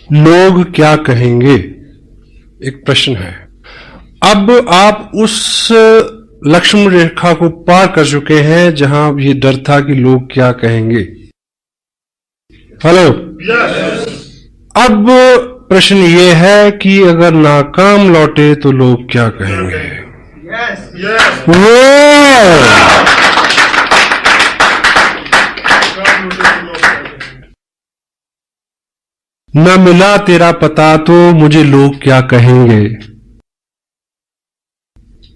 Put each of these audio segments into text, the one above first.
लोग क्या कहेंगे, एक प्रश्न है। अब आप उस लक्ष्मण रेखा को पार कर चुके हैं जहां ये डर था कि लोग क्या कहेंगे। हेलो, अब प्रश्न ये है कि अगर नाकाम लौटे तो लोग क्या कहेंगे। न मिला तेरा पता तो मुझे लोग क्या कहेंगे,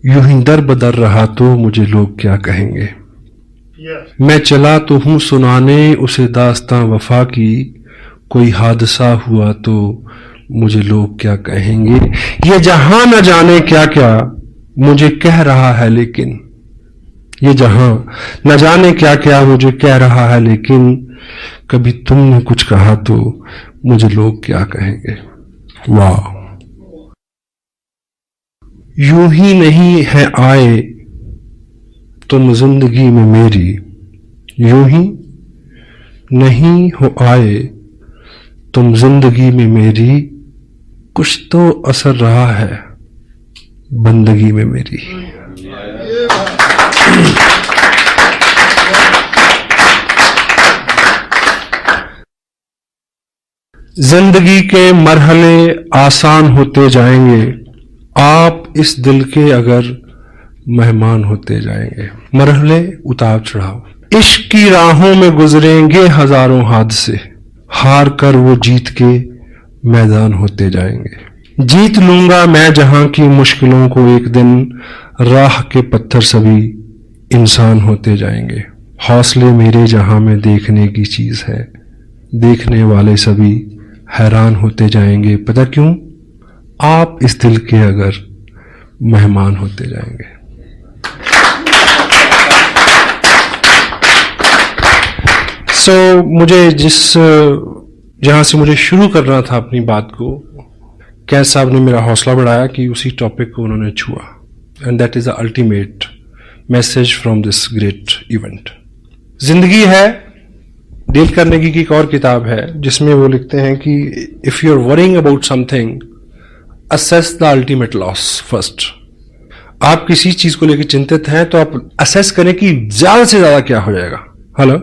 यूं ही दर बदर रहा तो मुझे लोग क्या कहेंगे। मैं चला तो हूं सुनाने उसे दास्तां वफा की, कोई हादसा हुआ तो मुझे लोग क्या कहेंगे। ये जहां न जाने क्या क्या मुझे कह रहा है, लेकिन ये जहां न जाने क्या क्या मुझे कह रहा है, लेकिन कभी तुमने कुछ कहा तो मुझे लोग क्या कहेंगे। वाह, यूं ही नहीं है आए तुम जिंदगी में मेरी, यूं ही नहीं हो आए तुम जिंदगी में मेरी, कुछ तो असर रहा है बंदगी में मेरी। जिंदगी के मरहले आसान होते जाएंगे, आप इस दिल के अगर मेहमान होते जाएंगे। मरहले उतार चढ़ाव इश्क की राहों में गुजरेंगे हजारों हादसे, हार कर वो जीत के मैदान होते जाएंगे। जीत लूंगा मैं जहां की मुश्किलों को एक दिन, राह के पत्थर सभी इंसान होते जाएंगे। हौसले मेरे जहां में देखने की चीज है, देखने वाले सभी हैरान होते जाएंगे। पता क्यों? आप इस दिल के अगर मेहमान होते जाएंगे। मुझे जहां से मुझे शुरू करना था अपनी बात को, कैद साहब ने मेरा हौसला बढ़ाया कि उसी टॉपिक को उन्होंने छुआ, and that is the ultimate message from this great event. जिंदगी है डील कार्नेगी की एक और किताब है जिसमें वो लिखते हैं कि if you are worrying about something, assess the ultimate loss first. आप किसी चीज को लेकर चिंतित हैं तो आप असेस करें कि ज्यादा से ज्यादा क्या हो जाएगा। Hello,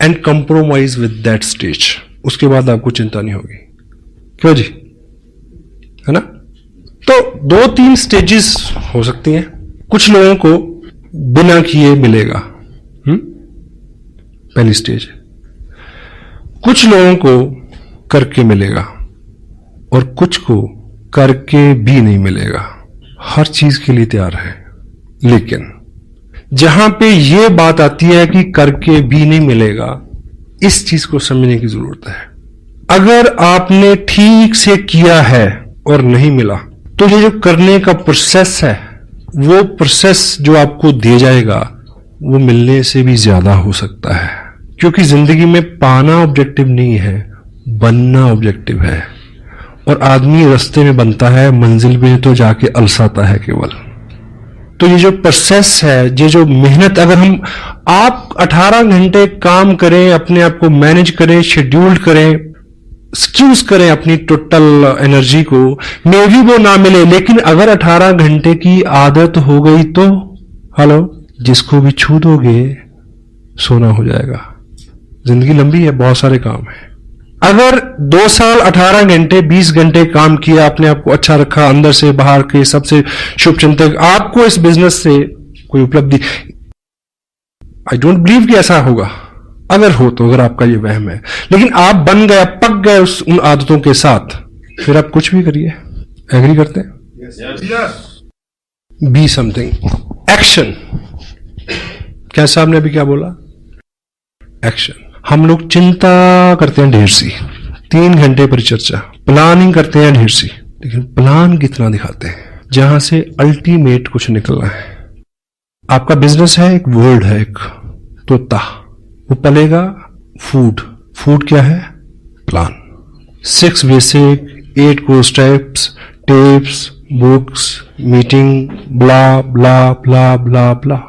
and compromise with that stage. उसके बाद आपको चिंता नहीं होगी। क्यों जी, है ना? तो 2-3 स्टेजेस हो सकती हैं। कुछ लोगों को बिना किए मिलेगा, पहली स्टेज। कुछ लोगों को करके मिलेगा और कुछ को करके भी नहीं मिलेगा। हर चीज के लिए तैयार है, लेकिन जहां पे ये बात आती है कि करके भी नहीं मिलेगा, इस चीज को समझने की जरूरत है। अगर आपने ठीक से किया है और नहीं मिला, तो ये जो करने का प्रोसेस है, वो प्रोसेस जो आपको दिया जाएगा वो मिलने से भी ज्यादा हो सकता है। क्योंकि जिंदगी में पाना ऑब्जेक्टिव नहीं है, बनना ऑब्जेक्टिव है। और आदमी रास्ते में बनता है, मंजिल में तो जाके अलसाता है केवल। तो ये जो प्रोसेस है, ये जो मेहनत, अगर आप 18 घंटे काम करें, अपने आप को मैनेज करें, शेड्यूल्ड करें, एक्सक्यूज करें अपनी टोटल एनर्जी को, मे भी वो ना मिले, लेकिन अगर 18 घंटे की आदत हो गई तो हेलो, जिसको भी छू दोगे सोना हो जाएगा। जिंदगी लंबी है, बहुत सारे काम है। अगर 2 साल 18 घंटे 20 घंटे काम किया, अपने आप को अच्छा रखा, अंदर से बाहर के सबसे शुभ चिंतक, आपको इस बिजनेस से कोई उपलब्धि, आई डोंट बिलीव कि ऐसा होगा। अगर हो तो, अगर आपका ये वहम है, लेकिन आप बन गए, पक गए उन आदतों के साथ, फिर आप कुछ भी करिए। एग्री करते हैं? Be something, action. क्या साहब ने अभी क्या बोला? एक्शन। हम लोग चिंता करते हैं ढेर सी, 3 घंटे परिचर्चा, प्लानिंग करते हैं ढेर सी, लेकिन प्लान कितना दिखाते हैं जहां से अल्टीमेट कुछ निकलना है। आपका बिजनेस है, एक वर्ड है, एक तोता, वो पलेगा फूड। फूड क्या है? Plan. 6 basic, 8 core steps, tips, books, meeting, blah blah blah blah blah.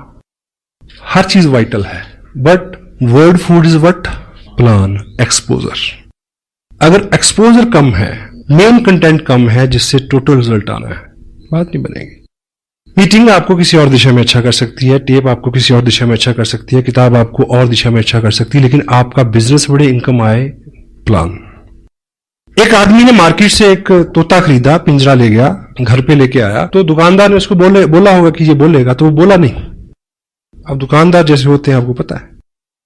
हर चीज वाइटल है, but word food is what? Plan, exposure. अगर एक्सपोजर कम है मेन कंटेंट कम है जिससे टोटल रिजल्ट आना है, बात नहीं बनेगी। मीटिंग आपको किसी और दिशा में अच्छा कर सकती है, टेप आपको किसी और दिशा में अच्छा कर सकती है, किताब आपको और दिशा में अच्छा कर सकती है, लेकिन आपका बिजनेस बड़े इनकम आए प्लान। एक आदमी ने मार्केट से एक तोता खरीदा, पिंजरा ले गया, घर पे लेके आया, तो दुकानदार ने उसको बोला होगा कि ये बोलेगा, तो वो बोला नहीं। अब दुकानदार जैसे होते हैं आपको पता है,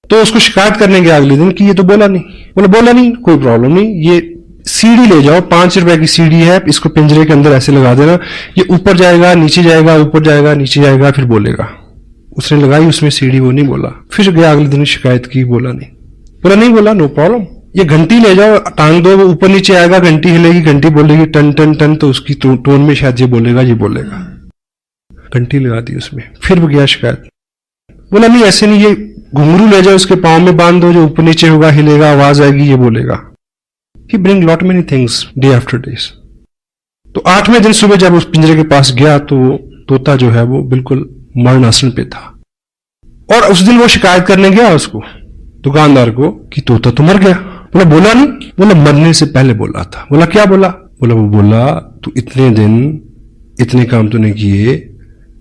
तो उसको शिकायत करने गया अगले दिन कि ये तो बोला नहीं, कोई प्रॉब्लम नहीं, ये सीढ़ी ले जाओ, 5 रुपए की सीढ़ी है, इसको पिंजरे के अंदर ऐसे लगा देना, ये ऊपर जाएगा नीचे जाएगा, ऊपर जाएगा नीचे जाएगा, फिर बोलेगा। उसने लगाई उसमें सीढ़ी, वो नहीं बोला, फिर गया अगले दिन शिकायत की, बोला नहीं बोला, नो प्रॉब्लम। ये घंटी ले जाओ, टांग दो, वो ऊपर नीचे आएगा, घंटी हिलेगी, घंटी बोलेगी टन टन टन, तो उसकी टोन में शायद ये बोलेगा। घंटी लगा दी उसमें, फिर वो गया शिकायत, बोला नहीं ऐसे नहीं, ये घुंघरू ले जाओ, उसके पांव में बांध दो, जो ऊपर नीचे होगा हिलेगा, आवाज आएगी, ये बोलेगा। He bring lot many things day after days. तो 8वें दिन सुबह जब उस पिंजरे के पास गया तो तोता जो है वो बिल्कुल मरण आसन पे था, और उस दिन वो शिकायत करने गया उसको, दुकानदार को, कि तोता तो मर गया। बोला नहीं, बोला मरने से पहले बोला था। बोला क्या बोला? बोला तू इतने दिन इतने काम तूने किए,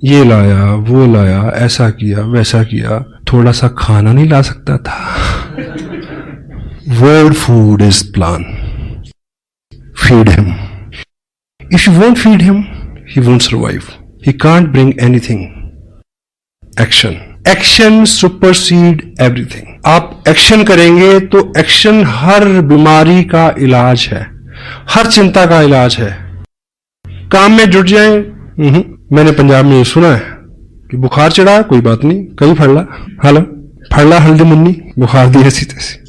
ये लाया वो लाया, ऐसा किया वैसा किया, थोड़ा सा खाना नहीं ला सकता था? Word food is plan. Feed him. If you won't feed him, he won't survive. He can't bring anything. Action. Action supersede everything. आप एक्शन करेंगे तो एक्शन हर बीमारी का इलाज है, हर चिंता का इलाज है। काम में जुट जाए। मैंने पंजाब में ये सुना है कि बुखार चढ़ा, कोई बात नहीं, कहीं फड़ला, हेलो फड़ला हल्दी मुन्नी, बुखार दी ऐसी तैसी।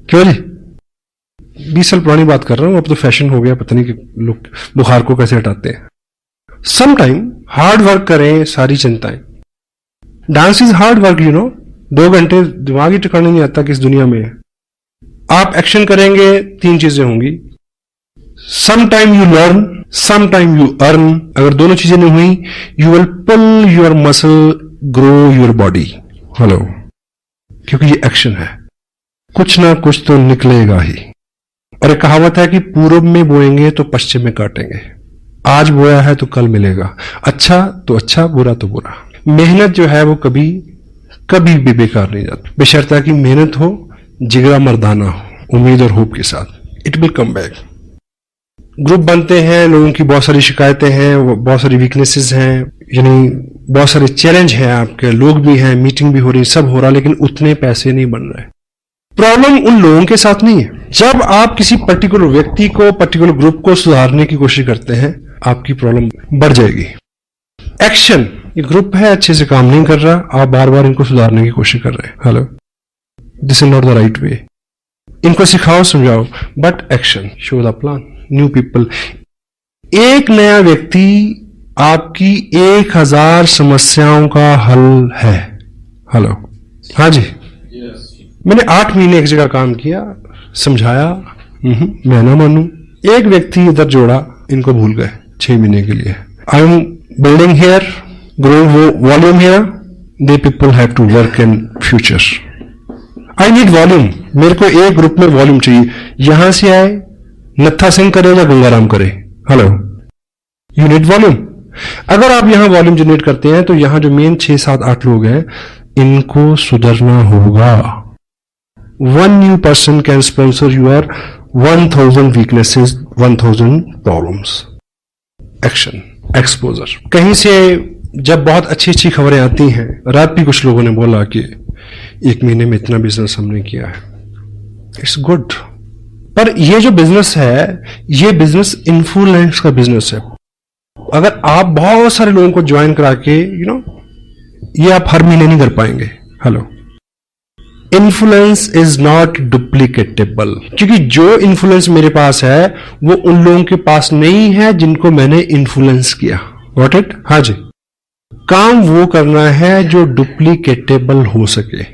क्यों जी? 20 साल पुरानी बात कर रहा हूं, अब तो फैशन हो गया, पता नहीं कि लोग बुखार को कैसे हटाते हैं। सम टाइम हार्ड वर्क करें, सारी चिंताएं। डांस इज हार्ड वर्क, 2 घंटे दिमाग ही ठिकाने नहीं आता कि इस दुनिया में है। आप एक्शन करेंगे, 3 चीजें होंगी। Some time you learn, some time you earn. अगर दोनों चीजें नहीं हुई, you will pull your muscle, grow your body. Hello, क्योंकि ये एक्शन है, कुछ ना कुछ तो निकलेगा ही। और एक कहावत है कि पूरब में बोएंगे तो पश्चिम में काटेंगे। आज बोया है तो कल मिलेगा, अच्छा तो अच्छा, बुरा तो बुरा। मेहनत जो है वो कभी भी बेकार नहीं जाती, बशर्ते कि मेहनत हो, जिगरा मर्दाना हो, उम्मीद और होप के साथ। It will come back. Group बनते हैं, लोगों की बहुत सारी शिकायतें हैं, बहुत सारी वीकनेसेस हैं, यानी बहुत सारे चैलेंज हैं, आपके लोग भी हैं, मीटिंग भी हो रही, सब हो रहा, लेकिन उतने पैसे नहीं बन रहे। प्रॉब्लम उन लोगों के साथ नहीं है। जब आप किसी पर्टिकुलर व्यक्ति को, पर्टिकुलर ग्रुप को सुधारने की कोशिश करते हैं, आपकी प्रॉब्लम बढ़ जाएगी। एक्शन, ये ग्रुप है, अच्छे से काम नहीं कर रहा, आप बार बार इनको सुधारने की कोशिश कर रहे हैं। Hello, this is not the right way. इनको सिखाओ, समझाओ, but action, show the plan, new people. एक नया व्यक्ति आपकी 1000 समस्याओं का हल है। हेलो, हाँ जी। मैंने 8 महीने एक जगह काम किया, समझाया, मैं ना मानू। एक व्यक्ति इधर जोड़ा, इनको भूल गए 6 महीने के लिए। I am building here, growing volume here, they people have to work in future. I need volume, मेरे को एक ग्रुप में वॉल्यूम चाहिए। यहां से आए, नत्था सिंह करे या गंगाराम करे, हेलो, यू नीड वॉल्यूम। अगर आप यहां वॉल्यूम जनरेट करते हैं तो यहां जो मेन 6, 7, 8 लोग हैं, इनको सुधरना होगा। 1 new person can sponsor your 1000 weaknesses, 1000 problems. Action, exposure. कहीं से जब बहुत अच्छी खबरें आती हैं, रात भी कुछ लोगों ने बोला कि 1 महीने में इतना बिजनेस हमने किया है, इट्स गुड। पर ये जो बिजनेस है, ये बिजनेस इन्फ्लुएंस का बिजनेस है। अगर आप बहुत सारे लोगों को ज्वाइन करा के, ये आप हर महीने नहीं कर पाएंगे। हेलो, इन्फ्लुएंस इज नॉट डुप्लीकेटेबल, क्योंकि जो इन्फ्लुएंस मेरे पास है वो उन लोगों के पास नहीं है जिनको मैंने इन्फ्लुएंस किया। Got it? हाँ जी। काम वो करना है जो डुप्लीकेटेबल हो सके,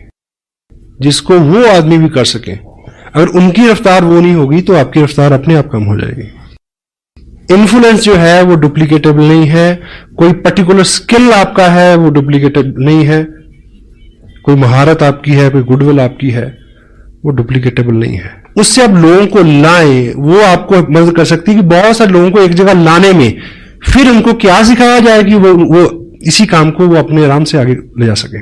जिसको वो आदमी भी कर सके। अगर उनकी रफ्तार वो नहीं होगी तो आपकी रफ्तार अपने आप कम हो जाएगी। इन्फ्लुएंस जो है वो डुप्लीकेटेबल नहीं है। कोई पर्टिकुलर स्किल आपका है वो डुप्लीकेटेबल नहीं है। कोई महारत आपकी है, कोई गुडविल आपकी है, वो डुप्लीकेटेबल नहीं है। उससे आप लोगों को लाएं, वो आपको मदद कर सकती है कि बहुत सारे लोगों को एक जगह लाने में फिर उनको क्या सिखाया जाए कि वो इसी काम को वो अपने आराम से आगे ले जा सके।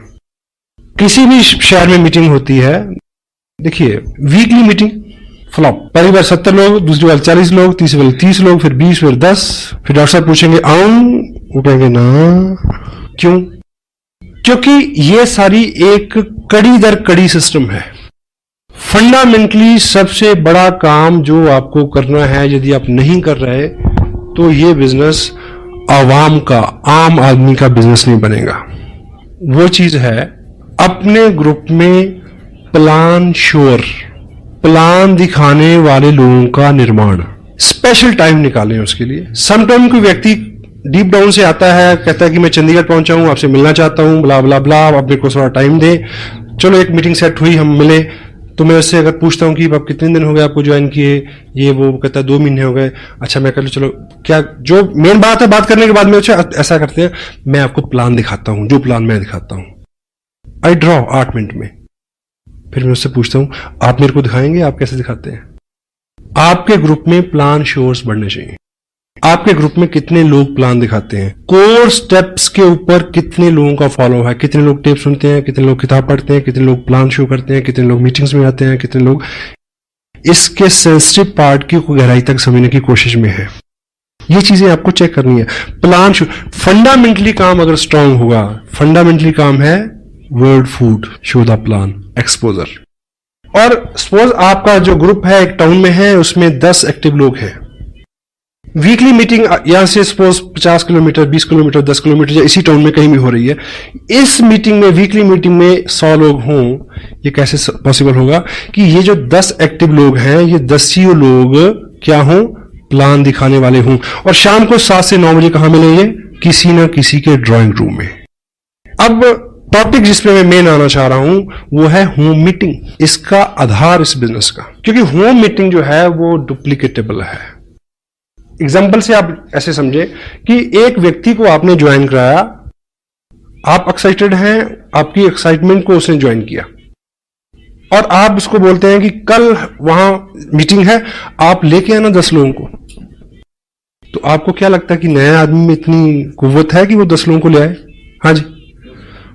किसी भी शहर में मीटिंग होती है, देखिए वीकली मीटिंग फ्लॉप, पहली बार 70 लोग, दूसरी बार 40 लोग, तीसरी बार 30 लोग, फिर 20, फिर 10, फिर डॉक्टर साहब पूछेंगे आऊं, वो कहेंगे ना। क्यों? क्योंकि ये सारी एक कड़ी दर कड़ी सिस्टम है। फंडामेंटली सबसे बड़ा काम जो आपको करना है, यदि आप नहीं कर रहे तो ये बिजनेस आवाम का, आम आदमी का बिजनेस नहीं बनेगा। वो चीज है अपने ग्रुप में प्लान श्योर, प्लान दिखाने वाले लोगों का निर्माण। स्पेशल टाइम निकालें उसके लिए। समटाइम कोई व्यक्ति डीप डाउन से आता है, कहता है कि मैं चंडीगढ़ पहुंचा हूं, आपसे मिलना चाहता हूं, ब्ला ब्ला ब्ला, आप मेरे को थोड़ा टाइम दे। चलो एक मीटिंग सेट हुई, हम मिले, तो मैं उससे अगर पूछता हूं कि आप कितने दिन हो गए आपको ज्वाइन किए, ये वो कहता है 2 महीने हो गए। अच्छा मैं कह लूं, चलो क्या जो मेन बात है, बात करने के बाद में ऐसा करते हैं, मैं आपको प्लान दिखाता हूं, जो प्लान मैं दिखाता हूं, आई ड्रॉ 8 मिनट में। फिर मैं उससे पूछता हूं आप मेरे को दिखाएंगे, आप कैसे दिखाते हैं। आपके ग्रुप में प्लान श्योर्स बढ़ने चाहिए। आपके ग्रुप में कितने लोग प्लान दिखाते हैं, कोर स्टेप्स के ऊपर कितने लोगों का फॉलो है, कितने लोग टेप सुनते हैं, कितने लोग किताब पढ़ते हैं, कितने लोग प्लान शो करते हैं, कितने लोग मीटिंग्स में आते हैं, कितने लोग इसके सेंसिटिव पार्ट की गहराई तक समझने की कोशिश में है। ये चीजें आपको चेक करनी है। प्लान शो फंडामेंटली काम अगर स्ट्रांग होगा, फंडामेंटली काम है word food, show the plan, exposure. और सपोज आपका जो ग्रुप है एक टाउन में है, उसमें 10 एक्टिव लोग हैं। वीकली मीटिंग यहां से सपोज 50 किलोमीटर, 20 किलोमीटर, 10 किलोमीटर या इसी टाउन में कहीं भी हो रही है। इस मीटिंग में, वीकली मीटिंग में 100 लोग हों, ये कैसे पॉसिबल होगा कि ये जो 10 एक्टिव लोग हैं, ये 10 ही लोग क्या हों, प्लान दिखाने वाले हों। और शाम को 7 से 9 बजे कहां मिलेंगे, किसी ना किसी के ड्राइंग रूम में। अब टॉपिक जिस पे मैं मेन आना चाह रहा हूं वो है होम मीटिंग, इसका आधार इस बिजनेस का। क्योंकि होम मीटिंग जो है वो डुप्लीकेटेबल है। एग्जाम्पल से आप ऐसे समझे कि एक व्यक्ति को आपने ज्वाइन कराया, आप एक्साइटेड हैं, आपकी एक्साइटमेंट को उसने ज्वाइन किया, और आप उसको बोलते हैं कि कल वहां मीटिंग है, आप लेके आना 10 लोगों को। तो आपको क्या लगता है कि नए आदमी में इतनी कुव्वत है कि वो 10 लोगों को ले आए? हाँ जी,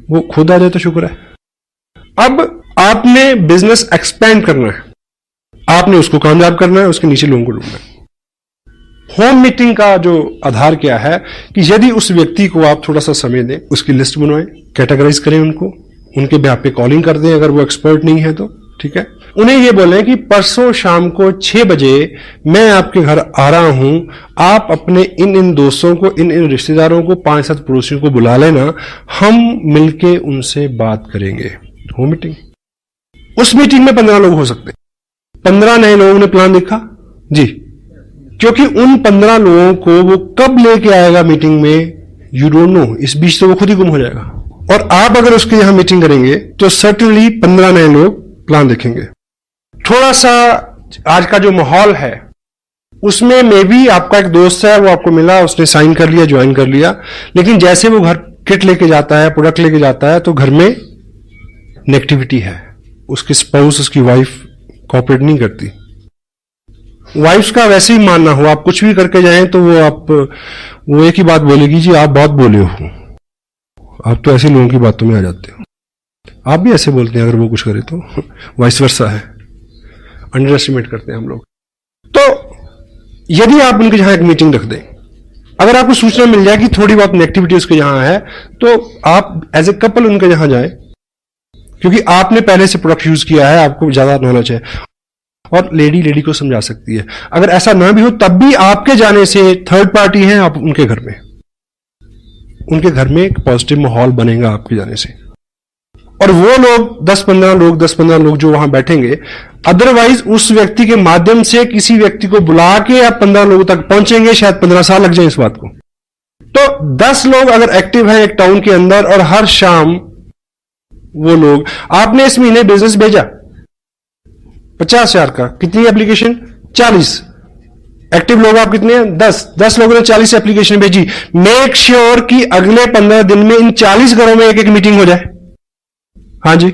वो खुद आ जाए तो शुक्र है। अब आपने बिजनेस एक्सपेंड करना है, आपने उसको कामयाब करना है, उसके नीचे लोगों को ढूंढना है। होम मीटिंग का जो आधार क्या है कि यदि उस व्यक्ति को आप थोड़ा सा समय दें, उसकी लिस्ट बनवाएं, कैटेगराइज करें उनको, उनके बेहाफ पे कॉलिंग कर दें अगर वो एक्सपर्ट नहीं है तो, ठीक है। उन्हें ये बोलें कि परसों शाम को 6 बजे मैं आपके घर आ रहा हूं, आप अपने इन दोस्तों को, इन रिश्तेदारों को, 5-7 पड़ोसियों को बुला लेना, हम मिलके उनसे बात करेंगे। Home meeting. उस मीटिंग में 15 लोग हो सकते, 15 नए लोगों ने प्लान देखा जी, क्योंकि उन 15 लोगों को वो कब लेके आएगा मीटिंग में, यू डोंट नो। इस बीच तो वो खुद ही गुम हो जाएगा। और आप अगर उसके यहां मीटिंग करेंगे तो सर्टेनली 15 नए लोग प्लान देखेंगे। थोड़ा सा आज का जो माहौल है उसमें मे भी आपका एक दोस्त है, वो आपको मिला, उसने साइन कर लिया, ज्वाइन कर लिया, लेकिन जैसे वो घर किट लेके जाता है, प्रोडक्ट लेके जाता है, तो घर में नेगेटिविटी है। उसकी स्पाउस, उसकी वाइफ कोऑपरेट नहीं करती। वाइफ का वैसे ही मानना हो, आप कुछ भी करके जाएं तो वो एक ही बात बोलेगी, जी आप बहुत बोले हो, आप तो ऐसे लोगों की बातों में आ जाते हो। आप भी ऐसे बोलते हैं अगर वो कुछ करे तो, वाइस वर्सा है, अंडर एस्टिमेट करते हैं हम लोग। तो यदि आप उनके यहां एक मीटिंग रख दें, अगर आपको सूचना मिल जाए कि थोड़ी बहुत नेगेटिविटी उसके यहां है, तो आप एज ए कपल उनके यहां जाएं, क्योंकि आपने पहले से प्रोडक्ट यूज किया है, आपको ज्यादा नॉलेज है, और लेडी को समझा सकती है। अगर ऐसा ना भी हो तब भी आपके जाने से थर्ड पार्टी है, आप उनके घर में एक पॉजिटिव माहौल बनेगा आपके जाने से। और वो लोग 10-15 लोग जो वहां बैठेंगे, अदरवाइज उस व्यक्ति के माध्यम से किसी व्यक्ति को बुला के आप 15 लोगों तक पहुंचेंगे, शायद 15 साल लग जाए इस बात को। तो 10 लोग अगर एक्टिव हैं एक टाउन के अंदर, और हर शाम वो लोग, आपने इस महीने बिजनेस भेजा 50,000 का, कितनी एप्लीकेशन? 40। एक्टिव लोग आप कितने हैं? 10 लोगों ने 40 एप्लीकेशन भेजी। मेक श्योर कि अगले 15 दिन में इन 40 घरों में एक मीटिंग हो जाए। हाँ जी,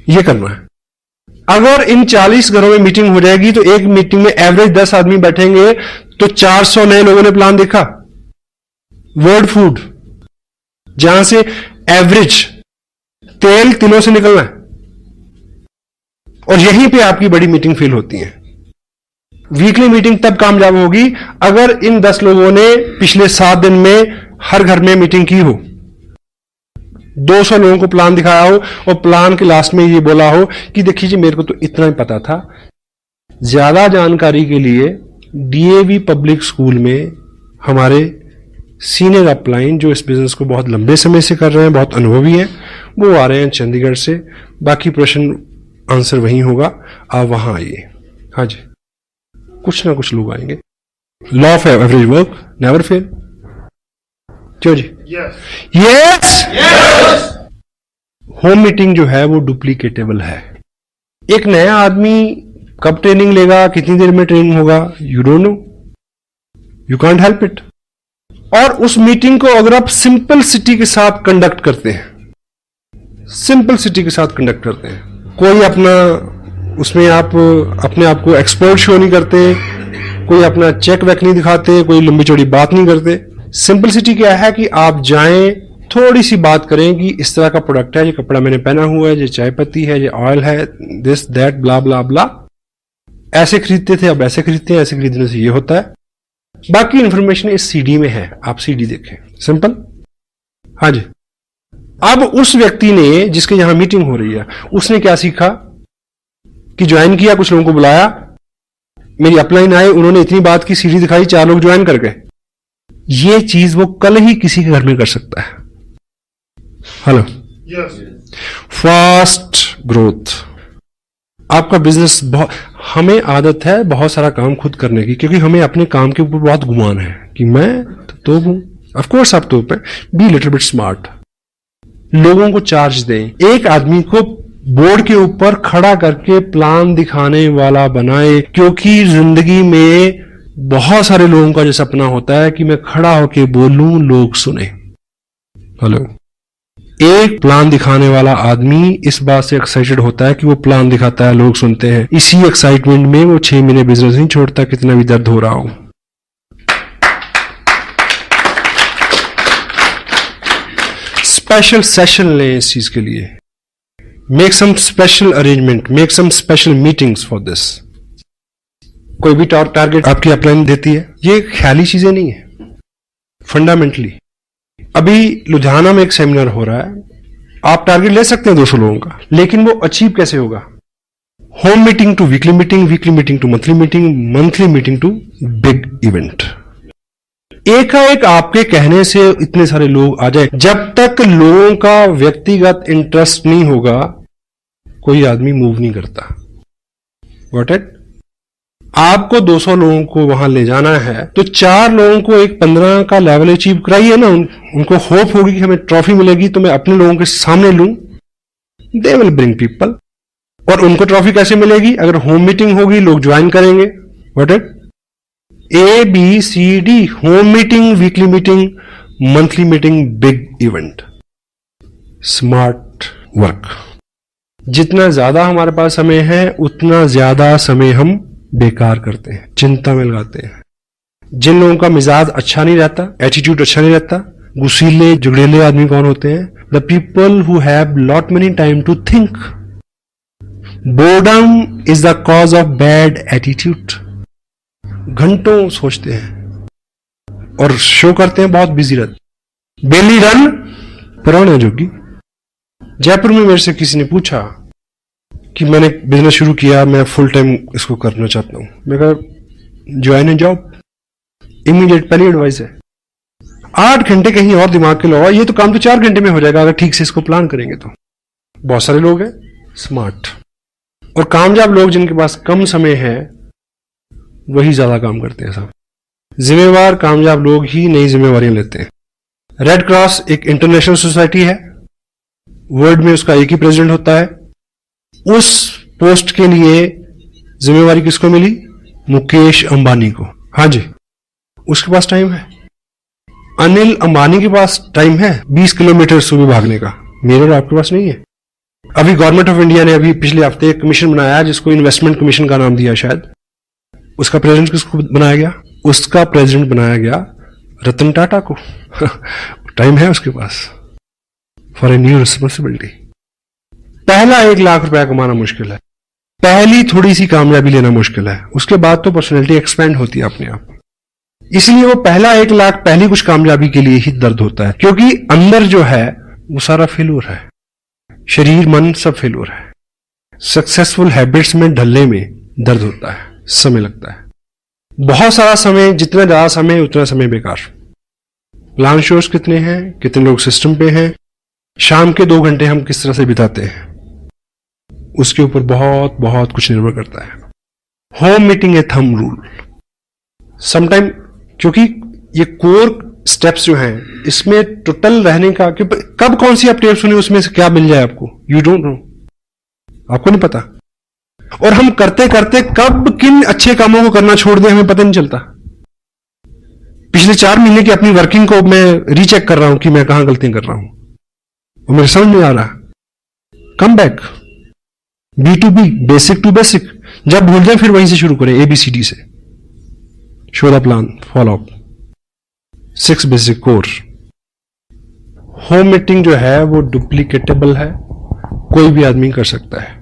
ये करना है। अगर इन 40 घरों में मीटिंग हो जाएगी तो एक मीटिंग में एवरेज 10 आदमी बैठेंगे तो 400 नए लोगों ने प्लान देखा। वर्ल्ड फूड, जहां से एवरेज तेल तिलों से निकलना है, और यहीं पे आपकी बड़ी मीटिंग फेल होती है। वीकली मीटिंग तब कामयाब होगी अगर इन 10 लोगों ने पिछले 7 दिन में हर घर में मीटिंग की हो, 200 लोगों को प्लान दिखाया हो और प्लान के लास्ट में ये बोला हो कि देखिए जी मेरे को तो इतना ही पता था। ज्यादा जानकारी के लिए डीएवी पब्लिक स्कूल में हमारे सीनियर अपलाइन जो इस बिजनेस को बहुत लंबे समय से कर रहे हैं, बहुत अनुभवी हैं, वो आ रहे हैं चंडीगढ़ से। बाकी प्रश्न आंसर वहीं होगा, आप वहां आइए। हाँ जी, कुछ ना कुछ लोग आएंगे। Law of average work never fail. क्यों जी? यस। होम मीटिंग जो है वो डुप्लीकेटेबल है। एक नया आदमी कब ट्रेनिंग लेगा, कितनी देर में ट्रेनिंग होगा, you don't know, you can't help it. और उस मीटिंग को अगर आप सिंपलिसिटी के साथ कंडक्ट करते हैं, सिंपलिसिटी के साथ कंडक्ट करते हैं, कोई अपना उसमें आप अपने आप को एक्सपर्ट शो नहीं करते, कोई अपना चेक वेक नहीं दिखाते, कोई लंबी चौड़ी बात नहीं करते। सिंपलिसिटी क्या है कि आप जाएं, थोड़ी सी बात करें कि इस तरह का प्रोडक्ट है, ये कपड़ा मैंने पहना हुआ है, ये चाय पत्ती है, ये ऑयल है, दिस दैट ब्ला ब्ला ब्ला। ऐसे खरीदते थे, अब ऐसे खरीदते हैं, ऐसे खरीदने से ये होता है। बाकी इंफॉर्मेशन इस सीडी में है, आप सीडी देखें। सिंपल। हाँ जी। अब उस व्यक्ति ने जिसके यहां मीटिंग हो रही है, उसने क्या सीखा कि ज्वाइन किया, कुछ लोगों को बुलाया, मेरी अपलाइन आए, उन्होंने इतनी बात की, सीडी दिखाई, 4 लोग ज्वाइन कर गए। ये चीज वो कल ही किसी के घर में कर सकता है। हेलो। Fast growth. आपका बिजनेस बहुत, हमें आदत है बहुत सारा काम खुद करने की, क्योंकि हमें अपने काम के ऊपर बहुत गुमान है कि मैं तो हूं। ऑफ कोर्स आप तो पे बी लिटिल बिट स्मार्ट। लोगों को चार्ज दें। एक आदमी को बोर्ड के ऊपर खड़ा करके प्लान दिखाने वाला बनाए, क्योंकि जिंदगी में बहुत सारे लोगों का जो सपना होता है कि मैं खड़ा होके बोलूं, लोग सुने। हेलो। एक प्लान दिखाने वाला आदमी इस बात से एक्साइटेड होता है कि वो प्लान दिखाता है, लोग सुनते हैं। इसी एक्साइटमेंट में वो 6 महीने बिजनेस नहीं छोड़ता, कितना भी दर्द हो रहा हो। स्पेशल सेशन लें इस चीज के लिए। Make some special arrangement, make some special meetings for this. कोई भी टारगेट आपकी अपलाइन देती है, ये ख्याली चीजें नहीं है, फंडामेंटली। अभी लुधियाना में एक सेमिनार हो रहा है, आप टारगेट ले सकते हैं 200 लोगों का, लेकिन वो अचीव कैसे होगा? Home meeting to weekly meeting, weekly meeting to monthly meeting, monthly meeting to big event. एकाएक आपके कहने से इतने सारे लोग आ जाए, जब तक लोगों का व्यक्तिगत इंटरेस्ट नहीं होगा कोई आदमी मूव नहीं करता। Got it? आपको 200 लोगों को वहां ले जाना है तो 4 लोगों को एक 15 का लेवल अचीव कराइए ना। उनको होप होगी कि हमें ट्रॉफी मिलेगी तो मैं अपने लोगों के सामने लूं। They will bring people. और उनको ट्रॉफी कैसे मिलेगी? अगर होम मीटिंग होगी, लोग ज्वाइन करेंगे। What it? ABCD, home meeting, weekly meeting, monthly meeting, big event. Smart work. जितना ज्यादा हमारे पास समय है उतना ज्यादा समय हम बेकार करते हैं, चिंता में लगाते हैं। जिन लोगों का मिजाज अच्छा नहीं रहता, एटीट्यूड अच्छा नहीं रहता, गुस्सीले जुगड़ेले आदमी कौन होते हैं? The people who have lot many time to think. Boredom is the cause of bad attitude. घंटों सोचते हैं और शो करते हैं बहुत बिजी रहते। बेली रन पुराना जोगी। जयपुर में मेरे से किसी ने पूछा कि मैंने बिजनेस शुरू किया, मैं फुल टाइम इसको करना चाहता हूं। मैं कहा ज्वाइन एंड जॉब, इमीडिएट पहली एडवाइस है। 8 घंटे कहीं और दिमाग के लगाओ, ये तो काम तो 4 घंटे में हो जाएगा अगर ठीक से इसको प्लान करेंगे तो। बहुत सारे लोग हैं स्मार्ट और कामयाब लोग जिनके पास कम समय है वही ज्यादा काम करते हैं साहब। जिम्मेवार कामयाब लोग ही नई जिम्मेवारियां लेते हैं। रेड क्रॉस एक इंटरनेशनल सोसाइटी है, वर्ल्ड में उसका एक ही प्रेसिडेंट होता है। उस पोस्ट के लिए जिम्मेवारी किसको मिली? मुकेश अंबानी को। हाँ जी, उसके पास टाइम है। अनिल अंबानी के पास टाइम है 20 किलोमीटर सुबह भागने का, मेरे और आपके पास नहीं है। अभी गवर्नमेंट ऑफ इंडिया ने अभी पिछले हफ्ते एक कमीशन बनाया जिसको इन्वेस्टमेंट कमीशन का नाम दिया शायद। उसका प्रेसिडेंट किसको बनाया गया? उसका प्रेसिडेंट बनाया गया रतन टाटा को। टाइम है उसके पास फॉर ए न्यू रिस्पॉन्सिबिलिटी। पहला 1 लाख रुपया कमाना मुश्किल है, पहली थोड़ी सी कामयाबी लेना मुश्किल है, उसके बाद तो पर्सनैलिटी एक्सपेंड होती है अपने आप। इसलिए वो पहला 1 लाख पहली कुछ कामयाबी के लिए ही दर्द होता है, क्योंकि अंदर जो है वो सारा फेल्योर है, शरीर मन सब फेल्योर है। सक्सेसफुल हैबिट्स में ढलने में दर्द होता है, समय लगता है, बहुत सारा समय, जितना ज्यादा समय उतना समय बेकार। प्लान शोर्स कितने हैं, कितने लोग सिस्टम पे हैं, शाम के 2 घंटे हम किस तरह से बिताते हैं, उसके ऊपर बहुत बहुत कुछ निर्भर करता है। होम मीटिंग ए थंब रूल समटाइम, क्योंकि ये कोर स्टेप्स जो हैं इसमें टोटल रहने का, कब कौन सी आप टेप सुनी उसमें से क्या मिल जाए आपको, यू डोंट नो, आपको नहीं पता। और हम करते करते कब किन अच्छे कामों को करना छोड़ दें हमें पता नहीं चलता। पिछले 4 महीने की अपनी वर्किंग को मैं रीचेक कर रहा हूं कि मैं कहां गलतियां कर रहा हूं, वो मेरे समझ नहीं आ रहा। Come back, B2B, basic to basic. जब भूल जाए फिर वहीं से शुरू करें, ABCD से। Show the plan, follow up, 6 basic core. Home meeting जो है वो डुप्लीकेटेबल है, कोई भी आदमी कर सकता है।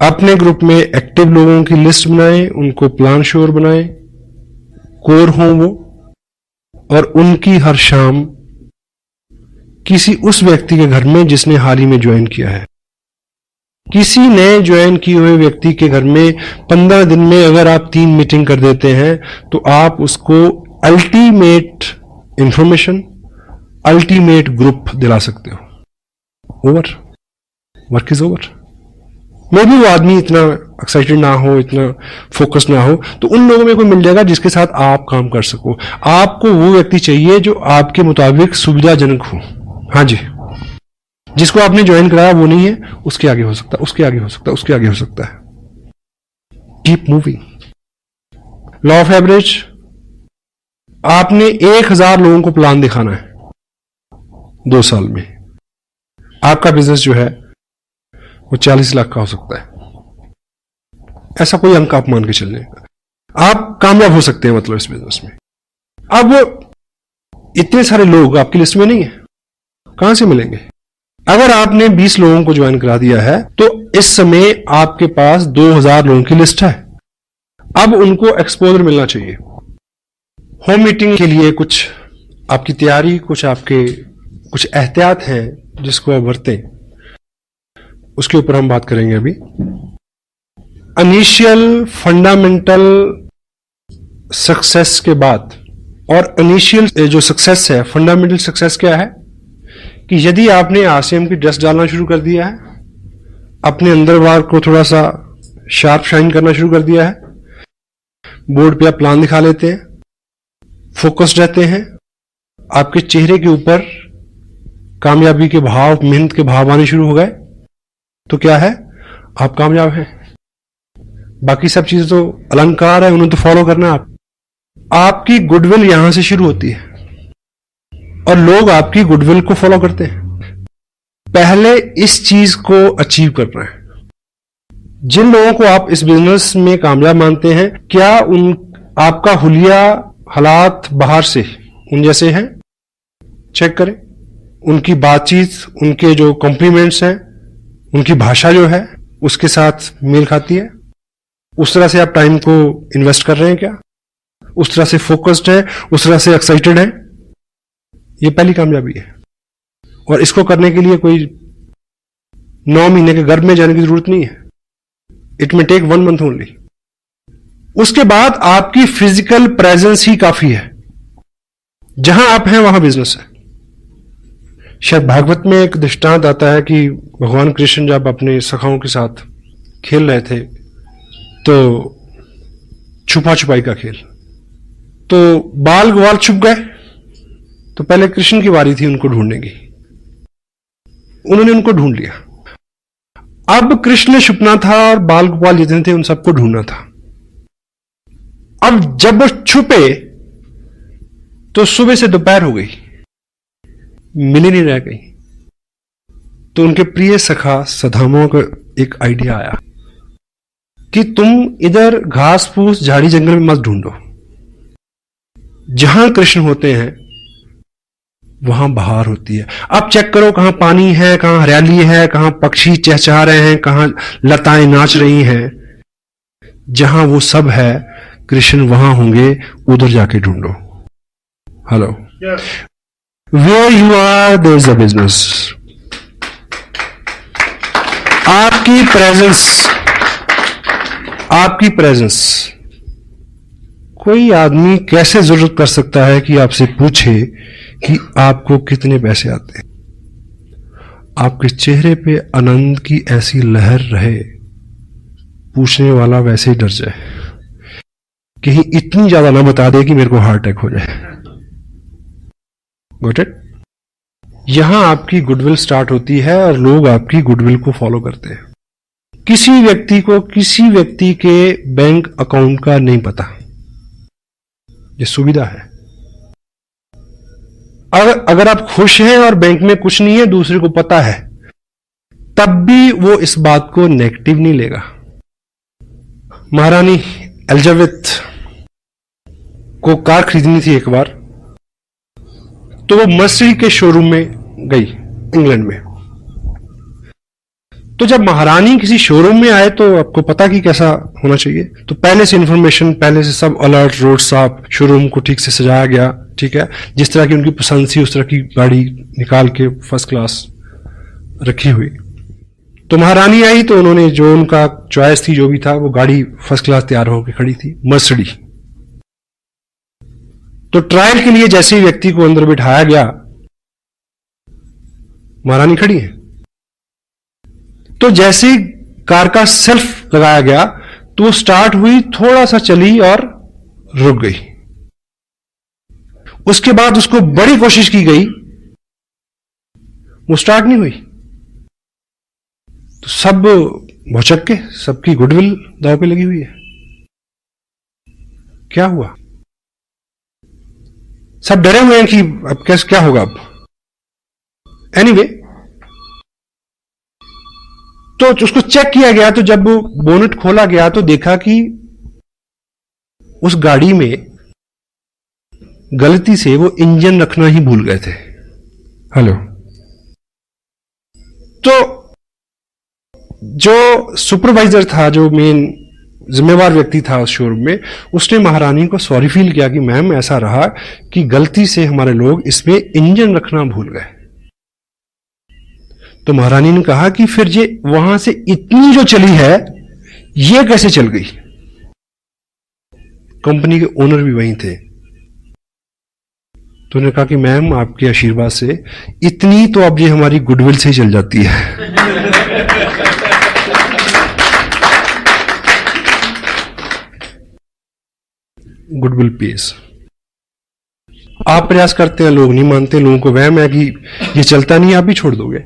अपने ग्रुप में एक्टिव लोगों की लिस्ट बनाएं, उनको प्लान श्योर बनाएं, कोर हों वो, और उनकी हर शाम किसी उस व्यक्ति के घर में जिसने हाल ही में ज्वाइन किया है, किसी नए ज्वाइन किए हुए व्यक्ति के घर में 15 दिन में अगर आप 3 मीटिंग कर देते हैं तो आप उसको अल्टीमेट इंफॉर्मेशन, अल्टीमेट ग्रुप दिला सकते हो। Over, work is over. मे भी वो आदमी इतना एक्साइटेड ना हो, इतना फोकस ना हो, तो उन लोगों में कोई मिल जाएगा जिसके साथ आप काम कर सको। आपको वो व्यक्ति चाहिए जो आपके मुताबिक सुविधाजनक हो। हाँ जी, जिसको आपने ज्वाइन कराया वो नहीं है, उसके आगे हो सकता है, उसके आगे हो सकता है, उसके आगे हो सकता है। Keep moving. Law of average, आपने 1000 लोगों को प्लान दिखाना है 2 साल में। आपका बिजनेस जो है वो 40 लाख का हो सकता है, ऐसा कोई अंक आप मान के चलने, आप कामयाब हो सकते हैं मतलब इस बिजनेस में। अब इतने सारे लोग आपकी लिस्ट में नहीं है, कहां से मिलेंगे? अगर आपने 20 लोगों को ज्वाइन करा दिया है तो इस समय आपके पास 2000 लोगों की लिस्ट है। अब उनको एक्सपोजर मिलना चाहिए। होम मीटिंग के लिए कुछ आपकी तैयारी, कुछ आपके कुछ एहतियात हैं जिसको आप बरतें, उसके ऊपर हम बात करेंगे अभी। इनिशियल फंडामेंटल सक्सेस के बाद, और इनिशियल जो सक्सेस है, फंडामेंटल सक्सेस क्या है कि यदि आपने RCM की ड्रेस डालना शुरू कर दिया है, अपने अंदर बाहर को थोड़ा सा शार्प शाइन करना शुरू कर दिया है, बोर्ड पे आप प्लान दिखा लेते हैं, फोकस्ड रहते हैं, आपके चेहरे के ऊपर कामयाबी के भाव, मेहनत के भाव आने शुरू हो गए, तो क्या है, आप कामयाब हैं। बाकी सब चीजें तो अलंकार है, उन्हें तो फॉलो करना है। आपकी गुडविल यहां से शुरू होती है और लोग आपकी गुडविल को फॉलो करते हैं। पहले इस चीज को अचीव करना है। जिन लोगों को आप इस बिजनेस में कामयाब मानते हैं, क्या उन आपका हुलिया हालात बाहर से उन जैसे हैं? चेक करें। उनकी बातचीत, उनके जो कॉम्प्लीमेंट्स हैं, उनकी भाषा जो है उसके साथ मेल खाती है? उस तरह से आप टाइम को इन्वेस्ट कर रहे हैं क्या? उस तरह से फोकस्ड है, उस तरह से एक्साइटेड है? ये पहली कामयाबी है। और इसको करने के लिए कोई 9 महीने के गर्भ में जाने की जरूरत नहीं है। It may take 1 month only. उसके बाद आपकी फिजिकल प्रेजेंस ही काफी है। जहां आप हैं वहां बिजनेस है। शायद भागवत में एक दृष्टांत आता है कि भगवान कृष्ण जब अपने सखाओं के साथ खेल रहे थे तो छुपा छुपाई का खेल, तो बाल ग्वाल छुप गए, तो पहले कृष्ण की बारी थी उनको ढूंढने की। उन्होंने उनको ढूंढ लिया। अब कृष्ण छुपना था और बाल गोपाल जितने थे उन सबको ढूंढना था। अब जब वो छुपे तो सुबह से दोपहर हो गई, मिली नहीं रह गई। तो उनके प्रिय सखा सदामा को एक आइडिया आया कि तुम इधर घास फूस झाड़ी जंगल में मत ढूंढो, जहां कृष्ण होते हैं वहां बहार होती है। अब चेक करो कहां पानी है, कहां हरियाली है, कहां पक्षी चहचहा रहे हैं, कहां लताएं नाच रही हैं। जहां वो सब है कृष्ण वहां होंगे, उधर जाके ढूंढो। Hello, where you are there is a business. आपकी प्रेजेंस कोई आदमी कैसे जरूरत कर सकता है कि आपसे पूछे कि आपको कितने पैसे आते हैं। आपके चेहरे पे आनंद की ऐसी लहर रहे, पूछने वाला वैसे ही डर जाए, कहीं इतनी ज्यादा ना बता दे कि मेरे को हार्ट अटैक हो जाए। Got it? यहां आपकी गुडविल स्टार्ट होती है और लोग आपकी गुडविल को फॉलो करते हैं। किसी व्यक्ति को किसी व्यक्ति के बैंक अकाउंट का नहीं पता, ये सुविधा है। अगर आप खुश हैं और बैंक में कुछ नहीं है, दूसरे को पता है, तब भी वो इस बात को नेगेटिव नहीं लेगा। महारानी एलिजाबेथ को कार खरीदनी थी एक बार, तो वो मर्सिडीज के शोरूम में गई इंग्लैंड में। तो जब महारानी किसी शोरूम में आए तो आपको पता कि कैसा होना चाहिए, तो पहले से इंफॉर्मेशन, पहले से सब अलर्ट, रोड साफ, शोरूम को ठीक से सजाया गया, ठीक है, जिस तरह की उनकी पसंद थी उस तरह की गाड़ी निकाल के फर्स्ट क्लास रखी हुई। तो महारानी आई तो उन्होंने जो उनका चॉइस थी, जो भी था, वो गाड़ी फर्स्ट क्लास तैयार होकर खड़ी थी, मर्सिडीज। तो ट्रायल के लिए जैसे ही व्यक्ति को अंदर बिठाया गया, महारानी खड़ी है, तो जैसे ही कार का सेल्फ लगाया गया तो स्टार्ट हुई, थोड़ा सा चली और रुक गई। उसके बाद उसको बड़ी कोशिश की गई, वो स्टार्ट नहीं हुई। तो सब भौचक के, सबकी गुडविल दांव पे लगी हुई है। क्या हुआ? सब डरे हुए हैं कि अब कैसे क्या होगा अब। एनीवे, तो उसको चेक किया गया, तो जब बोनेट खोला गया तो देखा कि उस गाड़ी में गलती से वो इंजन रखना ही भूल गए थे। हेलो, तो जो सुपरवाइजर था, जो मेन जिम्मेवार व्यक्ति था उस शोरूम में, उसने महारानी को सॉरी फील किया कि मैम ऐसा रहा कि गलती से हमारे लोग इसमें इंजन रखना भूल गए। तो महारानी ने कहा कि फिर ये वहां से इतनी जो चली है, ये कैसे चल गई? कंपनी के ओनर भी वहीं थे। तो उन्होंने कहा कि मैम आपके आशीर्वाद से इतनी तो अब ये हमारी गुडविल से ही चल जाती है। Goodwill pace. आप प्रयास करते हैं, लोग नहीं मानते, लोगों को वहम है कि ये चलता नहीं, आप भी छोड़ दोगे।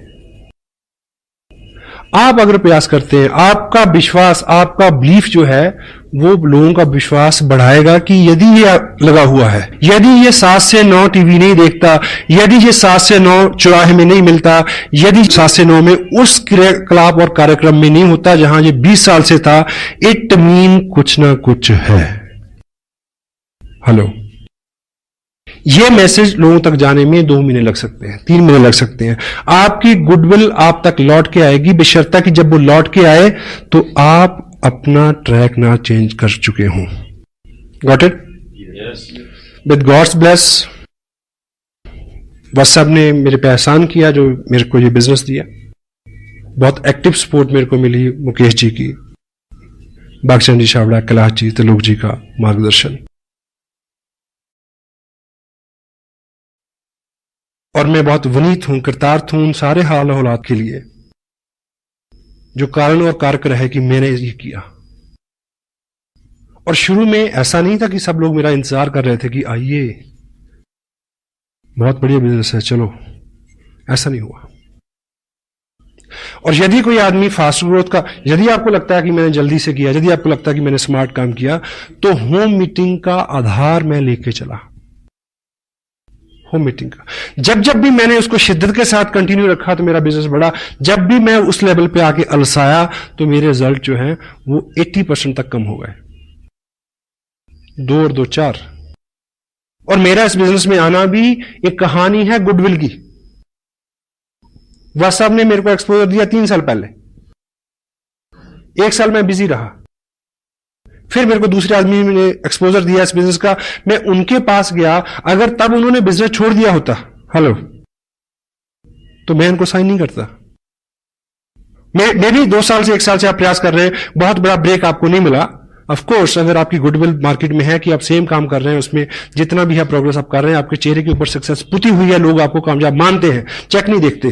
आप अगर प्रयास करते हैं, आपका विश्वास, आपका बिलीफ जो है, वो लोगों का विश्वास बढ़ाएगा कि यदि ये लगा हुआ है, यदि ये 7 से 9 टीवी नहीं देखता, यदि ये 7 से 9 चौराहे में नहीं मिलता, यदि 7 से 9 में उस क्रियाकलाप और कार्यक्रम में नहीं होता जहां ये 20 साल से था, इट मीन कुछ ना कुछ है। हेलो, ये मैसेज लोगों तक जाने में 2 महीने लग सकते हैं, 3 महीने लग सकते हैं। आपकी गुडविल आप तक लौट के आएगी, बशर्ता कि जब वो लौट के आए तो आप अपना ट्रैक ना चेंज कर चुके हों। Got it? With God's bless, बस साहब ने मेरे पे एहसान किया जो मेरे को ये बिजनेस दिया। बहुत एक्टिव सपोर्ट मेरे को मिली मुकेश जी की, बागचंद जी छाबड़ा, कैलाश जी, त्रिलोक जी का मार्गदर्शन। और मैं बहुत विनीत हूं, कृतार्थ हूं उन सारे हाल हालात के लिए जो कारण और कारक रहे कि मैंने ये किया। और शुरू में ऐसा नहीं था कि सब लोग मेरा इंतजार कर रहे थे कि आइए बहुत बढ़िया बिजनेस है, चलो, ऐसा नहीं हुआ। और यदि कोई आदमी फास्ट ग्रोथ का, यदि आपको लगता है कि मैंने जल्दी से किया, यदि आपको लगता है कि मैंने स्मार्ट काम किया, तो होम मीटिंग का आधार मैं लेके चला। होम मीटिंग का। जब जब भी मैंने उसको शिद्दत के साथ कंटिन्यू रखा तो मेरा बिजनेस बढ़ा। जब भी मैं उस लेवल पे आके अलसाया तो मेरे रिजल्ट जो हैं वो 80% तक कम हो गए। 2 और 2 4। और मेरा इस बिजनेस में आना भी एक कहानी है गुडविल की। वह साहब ने मेरे को एक्सपोजर दिया 3 साल पहले। 1 साल मैं बिजी रहा, फिर मेरे को दूसरे आदमी ने एक्सपोजर दिया इस बिजनेस का, मैं उनके पास गया। अगर तब उन्होंने बिजनेस छोड़ दिया होता, हेलो, तो मैं इनको साइन नहीं करता। मैं भी 2 साल से 1 साल से आप प्रयास कर रहे हैं, बहुत बड़ा ब्रेक आपको नहीं मिला। ऑफ कोर्स अगर आपकी गुडविल मार्केट में है कि आप सेम काम कर रहे हैं, उसमें जितना भी है प्रोग्रेस आप कर रहे हैं, आपके चेहरे के ऊपर सक्सेस पुती हुई है, लोग आपको कामयाब मानते हैं, चेक नहीं देखते,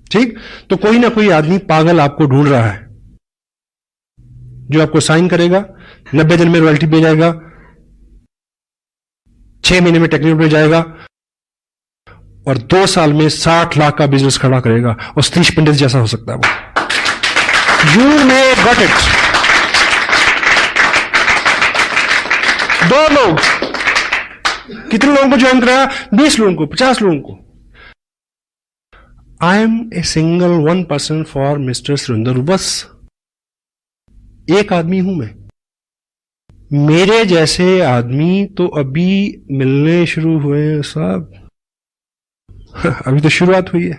ठीक? तो कोई ना कोई आदमी पागल आपको ढूंढ रहा है जो आपको साइन करेगा, 90 दिन में रॉयल्टी पे जाएगा, 6 महीने में टेक्निकल पे जाएगा और 2 साल में 60 लाख का बिजनेस खड़ा करेगा और सतीश पंडित जैसा हो सकता है वो। You may got it. 2 लोग, कितने लोगों को ज्वाइन कराया? 20 लोगों को, 50 लोगों को। I am a single 1 person for mister Surendra. बस एक आदमी हूं मैं। मेरे जैसे आदमी तो अभी मिलने शुरू हुए हैं साहब। अभी तो शुरुआत हुई है।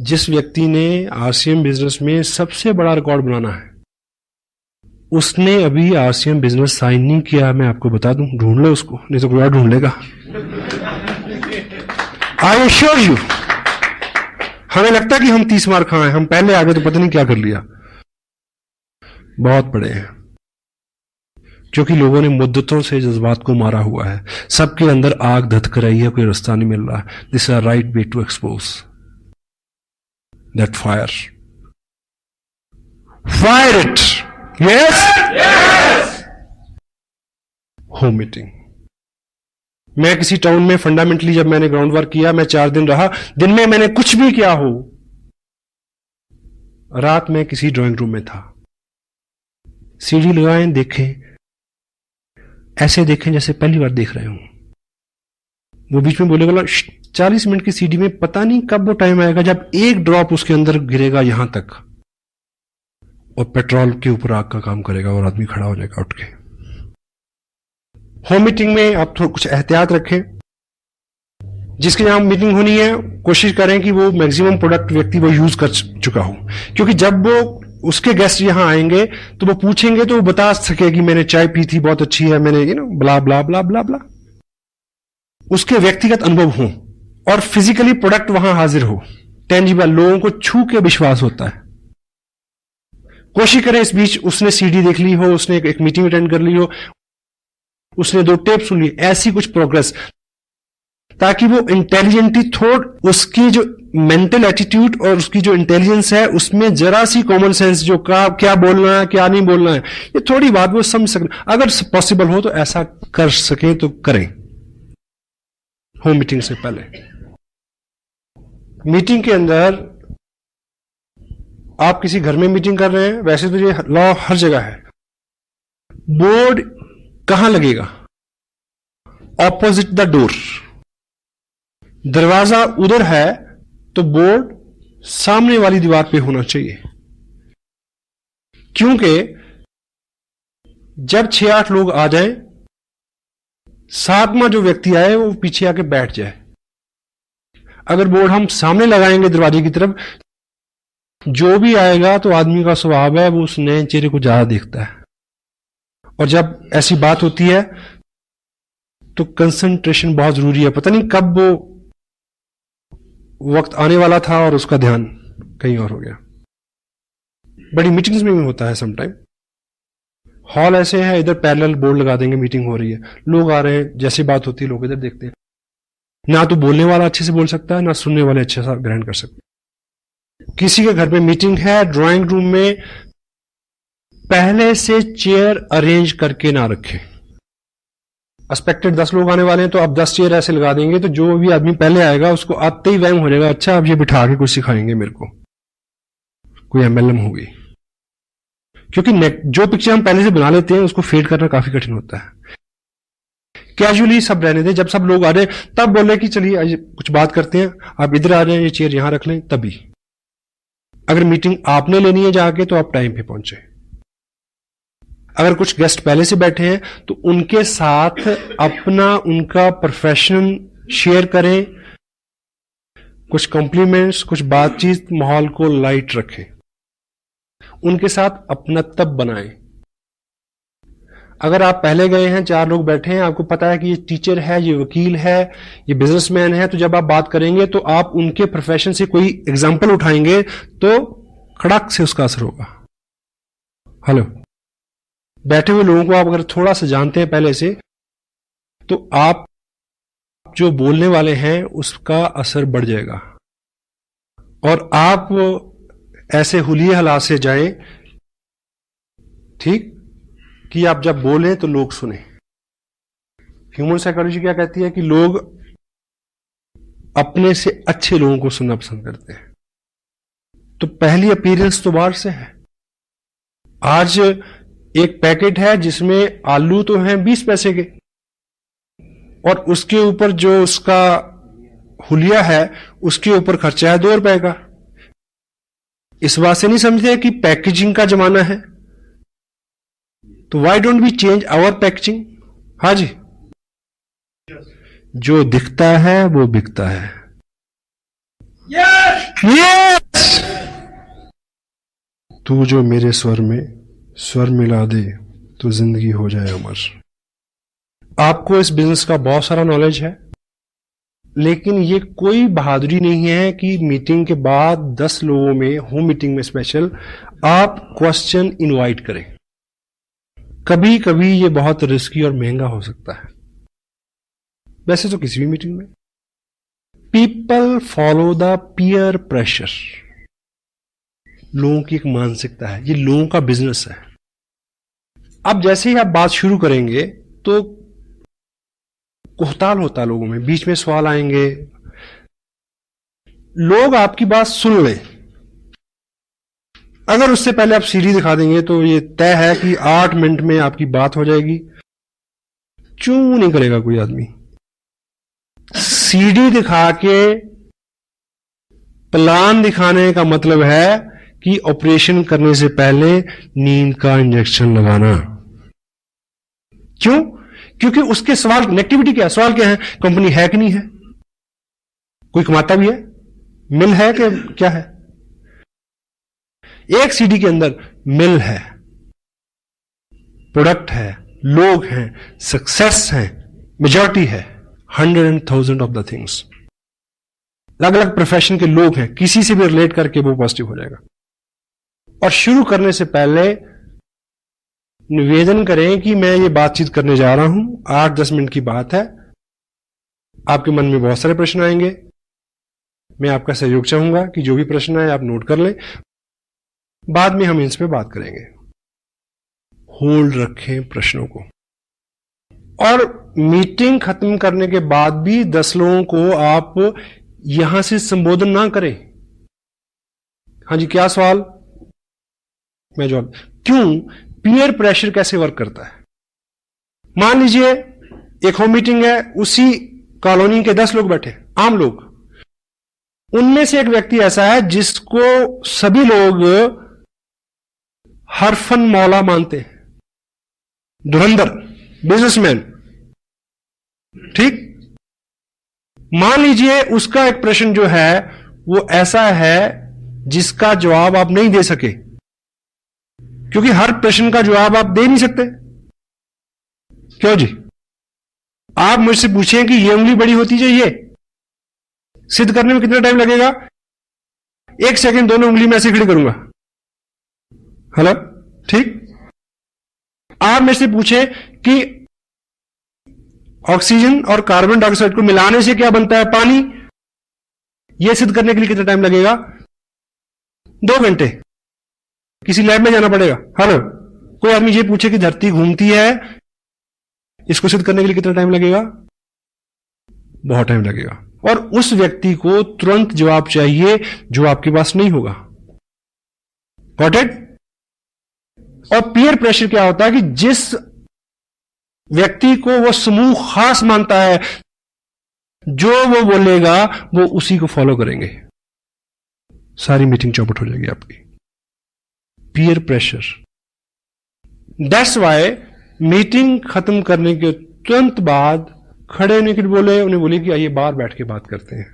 जिस व्यक्ति ने आरसीएम बिजनेस में सबसे बड़ा रिकॉर्ड बनाना है, उसने अभी आरसीएम बिजनेस साइन नहीं किया। मैं आपको बता दूं, ढूंढ लो उसको, नहीं तो कोई और ढूंढ लेगा। I assure you. हमें लगता है कि हम 30 मार खाए, हम पहले आगे तो पता नहीं क्या कर लिया। बहुत बड़े हैं, क्योंकि लोगों ने मुद्दतों से जज्बात को मारा हुआ है। सबके अंदर आग धधक रही है, कोई रास्ता नहीं मिल रहा। This is a right way to expose that fire. Fire it. Yes. Home meeting. मैं किसी टाउन में फंडामेंटली जब मैंने ग्राउंड वर्क किया, मैं 4 दिन रहा। दिन में मैंने कुछ भी किया हो, रात में किसी ड्राइंग रूम में था। सीढ़ी लगाएं, देखें, ऐसे देखें जैसे पहली बार देख रहे हो। वो बीच में बोलेगा 40 मिनट की सीढ़ी में पता नहीं कब वो टाइम आएगा जब एक ड्रॉप उसके अंदर गिरेगा यहां तक और पेट्रोल के ऊपर आग का काम करेगा और आदमी खड़ा हो जाएगा उठ के। होम मीटिंग में आप थोड़ा कुछ एहतियात रखें। जिसके यहां मीटिंग होनी है, कोशिश करें कि वो मैक्सिमम प्रोडक्ट व्यक्ति वो यूज कर चुका हो, क्योंकि जब वो उसके गेस्ट यहां आएंगे तो वो पूछेंगे तो वो बता सके कि मैंने चाय पी थी, बहुत अच्छी है, मैंने ब्ला ब्ला ब्ला ब्ला ब्ला। उसके व्यक्तिगत अनुभव हो और फिजिकली प्रोडक्ट वहां हाजिर हो, टेंजिबल, लोगों को छू के विश्वास होता है। कोशिश करें इस बीच उसने सीडी देख ली हो, उसने एक मीटिंग अटेंड कर ली हो, उसने 2 टेप सुन ली, ऐसी कुछ प्रोग्रेस, ताकि वो इंटेलिजेंटली थोड़ उसकी जो मेंटल एटीट्यूड और उसकी जो इंटेलिजेंस है उसमें जरा सी कॉमन सेंस, जो क्या बोलना है क्या नहीं बोलना है, ये थोड़ी बात वो समझ सकें। अगर पॉसिबल हो तो ऐसा कर सके तो करें होम मीटिंग से पहले। मीटिंग के अंदर आप किसी घर में मीटिंग कर रहे हैं, वैसे तो ये लॉ हर जगह है। बोर्ड कहां लगेगा? Opposite the door. दरवाजा उधर है तो बोर्ड सामने वाली दीवार पे होना चाहिए, क्योंकि जब 6-8 लोग आ जाएं, 7वां जो व्यक्ति आए वो पीछे आके बैठ जाए। अगर बोर्ड हम सामने लगाएंगे दरवाजे की तरफ, जो भी आएगा तो आदमी का स्वभाव है वो उस नए चेहरे को ज्यादा देखता है, और जब ऐसी बात होती है तो कंसंट्रेशन बहुत जरूरी है। पता नहीं कब वो वक्त आने वाला था और उसका ध्यान कहीं और हो गया। बड़ी मीटिंग्स में भी होता है समटाइम। हॉल ऐसे है, इधर पैरेलल बोर्ड लगा देंगे, मीटिंग हो रही है, लोग आ रहे हैं, जैसी बात होती है लोग इधर देखते हैं। ना तो बोलने वाला अच्छे से बोल सकता है, ना सुनने वाले अच्छे से ग्रहण कर सकते हैं। किसी के घर में मीटिंग है, ड्राइंग रूम में पहले से चेयर अरेंज करके ना रखें। एक्सपेक्टेड 10 लोग आने वाले हैं तो अब 10 चेयर ऐसे लगा देंगे तो जो भी आदमी पहले आएगा उसको आते ही वहम हो जाएगा, अच्छा अब ये बिठा के कुछ सिखाएंगे मेरे को, कोई एमएलएम होगी। क्योंकि जो पिक्चर हम पहले से बना लेते हैं उसको फेड करना काफी कठिन होता है। कैजुअली सब रहने दें, जब सब लोग आ रहे तब बोले कि चलिए आज कुछ बात करते हैं, आप इधर आ रहे हैं, ये चेयर यहां रख लें, तभी। अगर मीटिंग आपने लेनी है जाके तो आप टाइम पे पहुंचे। अगर कुछ गेस्ट पहले से बैठे हैं तो उनके साथ अपना उनका प्रोफेशन शेयर करें, कुछ कॉम्प्लीमेंट्स, कुछ बातचीत, माहौल को लाइट रखें, उनके साथ अपनत्व बनाएं। अगर आप पहले गए हैं, 4 लोग बैठे हैं, आपको पता है कि ये टीचर है, ये वकील है, ये बिजनेसमैन है, तो जब आप बात करेंगे तो आप उनके प्रोफेशन से कोई एग्जाम्पल उठाएंगे तो खड़क से उसका असर होगा। हेलो, बैठे हुए लोगों को आप अगर थोड़ा सा जानते हैं पहले से, तो आप जो बोलने वाले हैं उसका असर बढ़ जाएगा और आप ऐसे हुलिये हालात से जाएं, ठीक, कि आप जब बोलें तो लोग सुने। ह्यूमन साइकोलॉजी क्या कहती है कि लोग अपने से अच्छे लोगों को सुनना पसंद करते हैं। तो पहली अपीयरेंस तो बाहर से है। आज एक पैकेट है जिसमें आलू तो हैं 20 पैसे के और उसके ऊपर जो उसका हुलिया है उसके ऊपर खर्चा है 2 रुपए का। इस बात से नहीं समझते कि पैकेजिंग का जमाना है, तो why don't we change our packaging. हाँ जी, जो दिखता है वो बिकता है। यस, तू जो मेरे स्वर में स्वर मिला दे तो जिंदगी हो जाए अमर। आपको इस बिजनेस का बहुत सारा नॉलेज है, लेकिन ये कोई बहादुरी नहीं है कि मीटिंग के बाद 10 लोगों में, होम मीटिंग में स्पेशल, आप क्वेश्चन इनवाइट करें। कभी कभी ये बहुत रिस्की और महंगा हो सकता है, वैसे तो किसी भी मीटिंग में। People follow the peer pressure. लोगों की एक मानसिकता है, ये लोगों का बिजनेस है। अब जैसे ही आप बात शुरू करेंगे तो कोहताल होता है लोगों में, बीच में सवाल आएंगे, लोग आपकी बात सुन ले। अगर उससे पहले आप सीढ़ी दिखा देंगे तो ये तय है कि 8 मिनट में आपकी बात हो जाएगी। चू नहीं करेगा कोई आदमी। सीढ़ी दिखा के प्लान दिखाने का मतलब है कि ऑपरेशन करने से पहले नींद का इंजेक्शन लगाना। क्यों? क्योंकि उसके सवाल, नेगेटिविटी क्या है, सवाल क्या है, कंपनी है कि नहीं है, कोई कमाता भी है, मिल है कि क्या है। एक सीडी के अंदर मिल है, प्रोडक्ट है, लोग हैं, सक्सेस है, मेजॉरिटी है, 100,000 ऑफ द थिंग्स। अलग अलग प्रोफेशन के लोग हैं, किसी से भी रिलेट करके वो पॉजिटिव हो जाएगा। और शुरू करने से पहले निवेदन करें कि मैं ये बातचीत करने जा रहा हूं, 8-10 मिनट की बात है, आपके मन में बहुत सारे प्रश्न आएंगे, मैं आपका सहयोग चाहूंगा कि जो भी प्रश्न आए आप नोट कर लें, बाद में हम इस पे बात करेंगे। होल्ड रखें प्रश्नों को, और मीटिंग खत्म करने के बाद भी 10 लोगों को आप यहां से संबोधन ना करें। हाँ जी, क्या सवाल, मैं जवाब। क्यों? पीयर प्रेशर कैसे वर्क करता है। मान लीजिए एक होम मीटिंग है, उसी कॉलोनी के 10 लोग बैठे, आम लोग, उनमें से एक व्यक्ति ऐसा है जिसको सभी लोग हरफन मौला मानते हैं, धुरंधर, बिजनेसमैन, ठीक। मान लीजिए उसका एक प्रश्न जो है वो ऐसा है जिसका जवाब आप नहीं दे सके, क्योंकि हर प्रश्न का जवाब आप दे नहीं सकते। क्यों जी? आप मुझसे पूछें कि ये उंगली बड़ी होती चाहिए, सिद्ध करने में कितना टाइम लगेगा? 1 सेकंड दोनों उंगली में ऐसे खड़ी करूंगा। हेलो, ठीक। आप मेरे से पूछें कि ऑक्सीजन और कार्बन डाइऑक्साइड को मिलाने से क्या बनता है? पानी। यह सिद्ध करने के लिए कितना टाइम लगेगा? 2 घंटे। किसी लैब में जाना पड़ेगा। हेलो, कोई आदमी ये पूछे कि धरती घूमती है, इसको सिद्ध करने के लिए कितना टाइम लगेगा? बहुत टाइम लगेगा। और उस व्यक्ति को तुरंत जवाब चाहिए जो आपके पास नहीं होगा। Got it? और पीयर प्रेशर क्या होता है कि जिस व्यक्ति को वो समूह खास मानता है, जो वो बोलेगा वो उसी को फॉलो करेंगे, सारी मीटिंग चौपट हो जाएगी आपकी। Peer pressure. That's why meeting खत्म करने के तुरंत बाद खड़े होने के लिए बोले, उन्हें बोले कि आइए बाहर बैठ के बात करते हैं,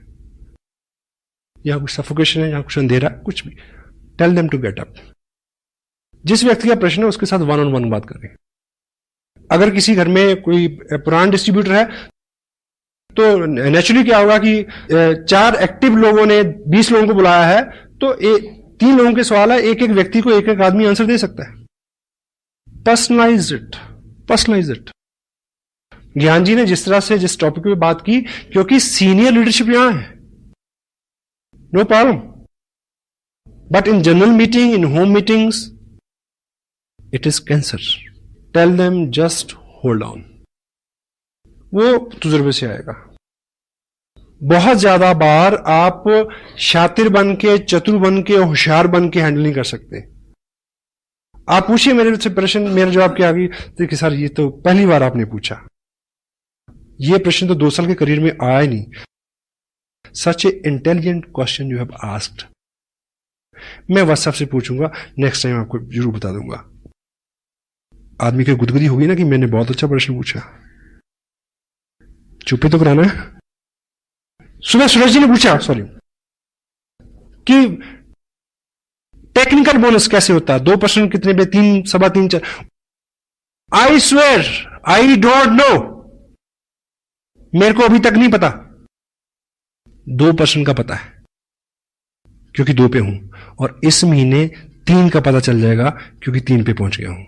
यहां कुछ सफोकेशन है, यहां कुछ अंधेरा, कुछ भी। Tell them to get up. जिस व्यक्ति का प्रश्न है उसके साथ वन ऑन वन बात करें। अगर किसी घर में कोई पुराना डिस्ट्रीब्यूटर है तो नेचुरली क्या होगा कि 4 एक्टिव लोगों ने 20 लोगों को बुलाया है, तो 3 लोगों के सवाल है, एक एक व्यक्ति को एक एक आदमी आंसर दे सकता है। Personalise it. ज्ञान जी ने जिस तरह से जिस टॉपिक पे बात की, क्योंकि सीनियर लीडरशिप यहां है, no problem, but in general meeting, in home meetings, it is cancer. Tell them just hold on. वो तजुर्बे से आएगा। बहुत ज्यादा बार आप शातिर बन के, चतुर बन के, होशियार बन के हैंडल नहीं कर सकते। आप पूछिए मेरे से प्रश्न, मेरा जवाब क्या आ गई, देखिए सर ये तो पहली बार आपने पूछा, ये प्रश्न तो 2 साल के करियर में आया ही नहीं। Such a intelligent question you have asked. मैं व्हाट्सएप से पूछूंगा, नेक्स्ट टाइम आपको जरूर बता दूंगा। आदमी की गुदगुदी होगी ना कि मैंने बहुत अच्छा प्रश्न पूछा। चुप्पी तो कराना है। सुबह सूरज जी ने पूछा, सॉरी, कि टेक्निकल बोनस कैसे होता है, 2 प्रश्न कितने पे, 3, सवा 3, 4। I swear I don't know, मेरे को अभी तक नहीं पता। 2 प्रश्न का पता है क्योंकि 2 पे हूं, और इस महीने 3 का पता चल जाएगा क्योंकि 3 पे पहुंच गया हूं।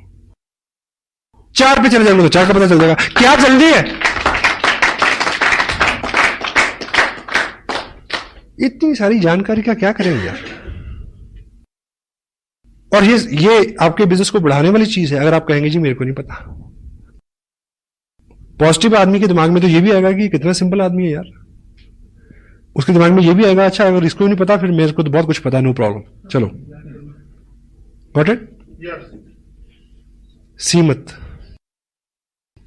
4 पे चले जाएंगे तो 4 का पता चल जाएगा। क्या जल्दी है, इतनी सारी जानकारी का क्या करेंगे यार। और ये आपके बिजनेस को बढ़ाने वाली चीज है। अगर आप कहेंगे जी मेरे को नहीं पता, पॉजिटिव आदमी के दिमाग में तो ये भी आएगा कि कितना सिंपल आदमी है यार। उसके दिमाग में ये भी आएगा, अच्छा अगर इसको नहीं पता फिर मेरे को तो बहुत कुछ पता है, नो प्रॉब्लम, चलो गॉट इट। सीमत।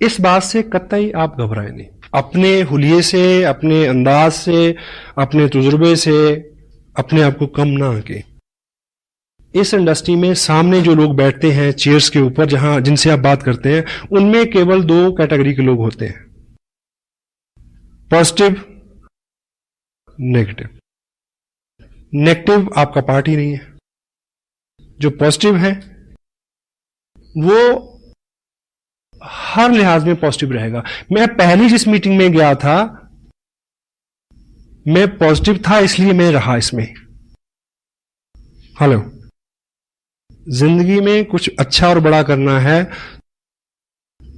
इस बात से कतई आप घबराए नहीं। अपने हुलिये से, अपने अंदाज से, अपने तजुर्बे से अपने आप को कम ना आके। इस इंडस्ट्री में सामने जो लोग बैठते हैं चेयर्स के ऊपर, जहां जिनसे आप बात करते हैं, उनमें केवल 2 कैटेगरी के लोग होते हैं, पॉजिटिव, नेगेटिव। नेगेटिव आपका पार्ट ही नहीं है। जो पॉजिटिव है वो हर लिहाज में पॉजिटिव रहेगा। मैं पहली जिस मीटिंग में गया था, मैं पॉजिटिव था इसलिए मैं रहा इसमें। हेलो, जिंदगी में कुछ अच्छा और बड़ा करना है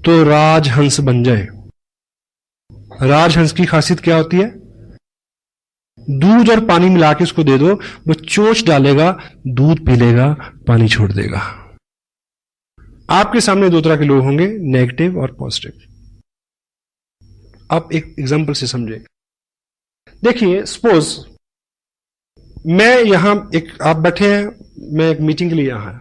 तो राजहंस बन जाए। राजहंस की खासियत क्या होती है? दूध और पानी मिला के उसको दे दो, वो चोंच डालेगा, दूध पी लेगा, पानी छोड़ देगा। आपके सामने 2 तरह के लोग होंगे, नेगेटिव और पॉजिटिव। आप एक एग्जांपल से समझे। देखिए, सपोज मैं यहां आप बैठे हैं, मैं एक मीटिंग के लिए यहां आया।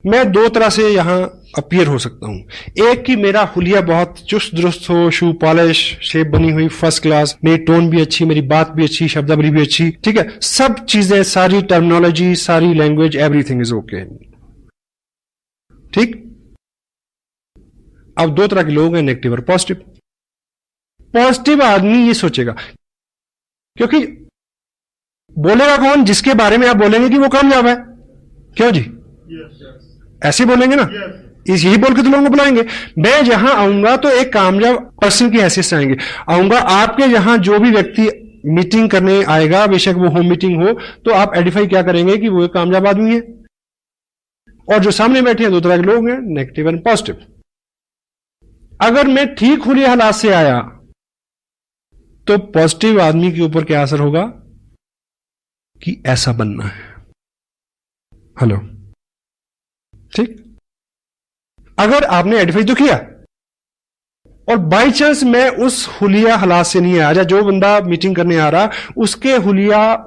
मैं 2 तरह से यहां अपीयर हो सकता हूं। एक कि मेरा हुलिया बहुत चुस्त दुरुस्त हो, शू पॉलिश, शेप बनी हुई फर्स्ट क्लास, मेरी टोन भी अच्छी, मेरी बात भी अच्छी, शब्दावली भी अच्छी, ठीक है, सब चीजें, सारी टर्मिनोलॉजी, सारी लैंग्वेज, एवरीथिंग इज ओके, ठीक। अब 2 तरह के लोग हैं, नेगेटिव और पॉजिटिव। पॉजिटिव आदमी ये सोचेगा, क्योंकि बोलेगा कौन? जिसके बारे में आप बोलेंगे कि वो कामयाब है। क्यों जी? ऐसे बोलेंगे ना, यही बोल के तो लोगों को बुलाएंगे। मैं जहां आऊंगा तो एक कामयाब पर्सन की हैसियत से आऊंगा। आपके यहां जो भी व्यक्ति मीटिंग करने आएगा, बेशक वो होम मीटिंग हो, तो आप आइडेंटिफाई क्या करेंगे कि वो एक कामयाब आदमी है। और जो सामने बैठे हैं 2 तरह के लोग हैं, नेगेटिव एंड पॉजिटिव। अगर मैं ठीक हुलिया हालात से आया तो पॉजिटिव आदमी के ऊपर क्या असर होगा कि ऐसा बनना है। हेलो, ठीक। अगर आपने आइडेंटिफाई तो किया और बाई चांस मैं उस हुलिया हालात से नहीं आया, या जो बंदा मीटिंग करने आ रहा उसके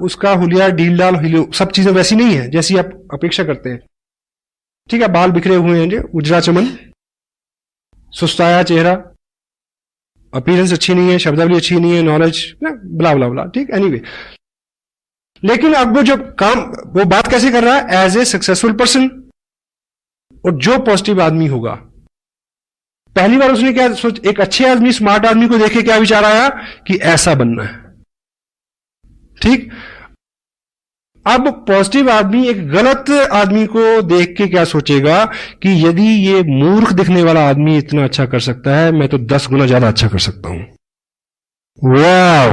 उसका हुलिया डील डाल सब चीजें वैसी नहीं है जैसी आप अपेक्षा करते हैं, ठीक है, बाल बिखरे हुए हैं, उजरा चमन, सुस्ताया चेहरा, अपीयरेंस अच्छी नहीं है, शब्दावली अच्छी नहीं है, नॉलेज ब्ला ब्ला ब्ला, ठीक, एनीवे। लेकिन अब वो जो काम, वो बात कैसे कर रहा है? As a successful person. और जो पॉजिटिव आदमी होगा, पहली बार उसने क्या सोच, एक अच्छे आदमी, स्मार्ट आदमी को देखे क्या विचार आया कि ऐसा बनना है, ठीक। अब पॉजिटिव आदमी एक गलत आदमी को देख के क्या सोचेगा कि यदि ये मूर्ख दिखने वाला आदमी इतना अच्छा कर सकता है, मैं तो 10 गुना ज्यादा अच्छा कर सकता हूं। Wow,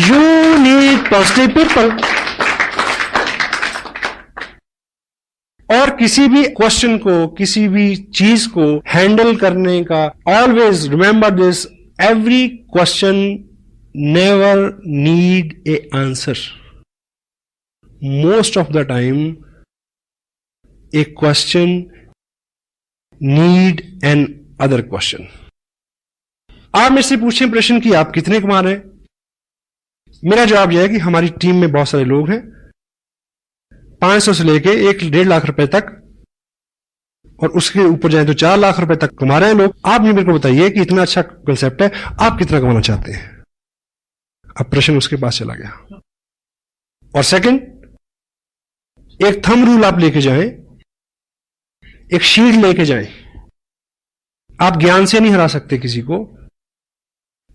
you need positive people. और किसी भी क्वेश्चन को, किसी भी चीज को हैंडल करने का, always remember this, every question never need A answer. Most of the time, a question need an other question. आप मेरे से पूछें प्रश्न कि आप कितने कमा रहे हैं, मेरा जवाब यह है कि हमारी टीम में बहुत सारे लोग हैं, 500 से लेके 1-1.5 लाख रुपए तक, और उसके ऊपर जाए तो 4 लाख रुपए तक कमा रहे हैं लोग। आप मेरे को बताइए कि इतना अच्छा कंसेप्ट है, आप कितना कमाना चाहते हैं? अब प्रश्न उसके पास चला गया। और सेकंड, एक थंब रूल आप लेके जाएं, एक शीट लेके जाएं। आप ज्ञान से नहीं हरा सकते किसी को,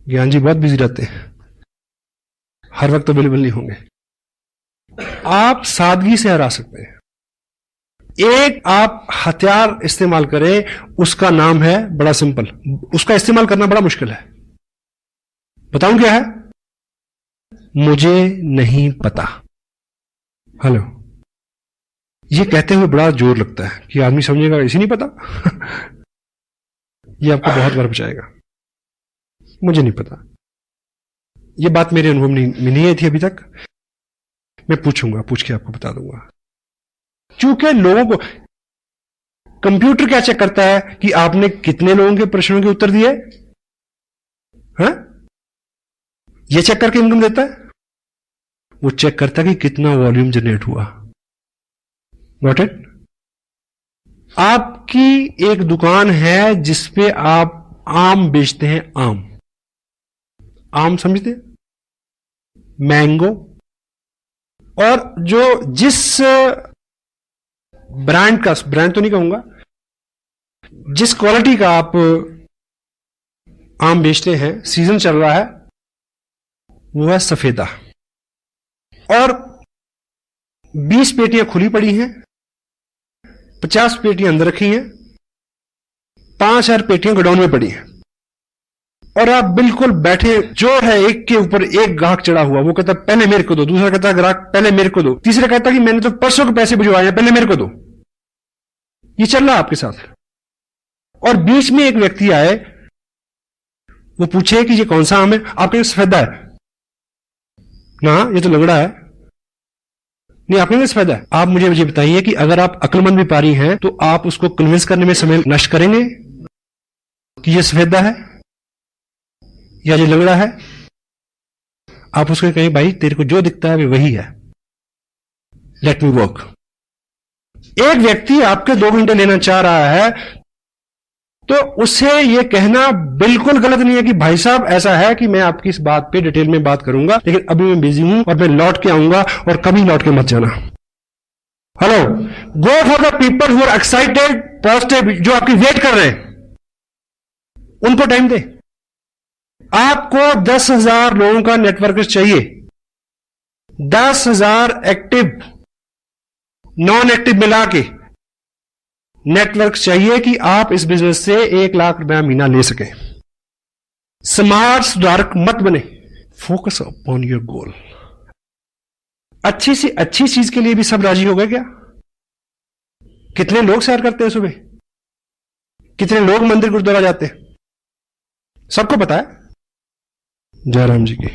ज्ञान जी बहुत बिजी रहते हैं, हर वक्त अवेलेबल नहीं होंगे। आप सादगी से हरा सकते हैं। एक आप हथियार इस्तेमाल करें, उसका नाम है, बड़ा सिंपल, उसका इस्तेमाल करना बड़ा मुश्किल है। बताऊं क्या है? मुझे नहीं पता। हेलो, ये कहते हुए बड़ा जोर लगता है कि आदमी समझेगा इसे नहीं पता। ये आपको बहुत बार बचाएगा, मुझे नहीं पता। ये बात मेरे अनुभव में नहीं आई थी अभी तक, मैं पूछूंगा, पूछ के आपको बता दूंगा। क्योंकि लोगों को कंप्यूटर क्या चेक करता है कि आपने कितने लोगों के प्रश्नों के उत्तर दिए, हाँ? ये चेक करके इनकम देता है। वो चेक करता है कि कितना वॉल्यूम जनरेट हुआ। Got it? आपकी एक दुकान है जिसपे आप आम बेचते हैं, आम समझते हैं, मैंगो, और जो जिस ब्रांड का, ब्रांड तो नहीं कहूंगा, जिस क्वालिटी का आप आम बेचते हैं, सीजन चल रहा है, वो है सफेदा। और 20 पेटियां खुली पड़ी हैं, 50 पेटियां अंदर रखी हैं, 5000 पेटियां गोडाउन में पड़ी हैं, और आप बिल्कुल बैठे, जो है एक के ऊपर एक ग्राहक चढ़ा हुआ, वो कहता पहले मेरे को दो, दूसरा कहता ग्राहक पहले मेरे को दो, तीसरा कहता कि मैंने तो परसों के पैसे भिजवाए हैं, पहले मेरे को दो। ये चल रहा है आपके साथ। और बीच में एक व्यक्ति आए, वो पूछे कि ये कौन सा आम है? आपके सफेदा है ना, ये तो लंगड़ा है। नहीं, आपके पास फायदा है। आप मुझे बताइए कि अगर आप अक्लमंद व्यापारी हैं तो आप उसको कन्विंस करने में समय नष्ट करेंगे कि ये सफेदा है या ये लंगड़ा है? आप उसको कहें भाई तेरे को जो दिखता है वही है, लेट मी वर्क। एक व्यक्ति आपके 2 घंटे लेना चाह रहा है तो उससे यह कहना बिल्कुल गलत नहीं है कि भाई साहब ऐसा है कि मैं आपकी इस बात पे डिटेल में बात करूंगा, लेकिन अभी मैं बिजी हूं और मैं लौट के आऊंगा, और कभी लौट के मत जाना। Hello, go for the people who are excited, positive, जो आपकी वेट कर रहे हैं, उनको टाइम दे। आपको 10,000 लोगों का नेटवर्क चाहिए, 10,000 एक्टिव नॉन एक्टिव मिला के नेटवर्क चाहिए कि आप इस बिजनेस से 1 लाख रुपया महीना ले सके। स्मार्ट सुधारक मत बने, फोकस अपॉन योर गोल। अच्छी सी अच्छी चीज के लिए भी सब राजी हो गए क्या? कितने लोग सैर करते हैं सुबह, कितने लोग मंदिर गुरुद्वारा जाते हैं, सबको पता है। जयराम जी की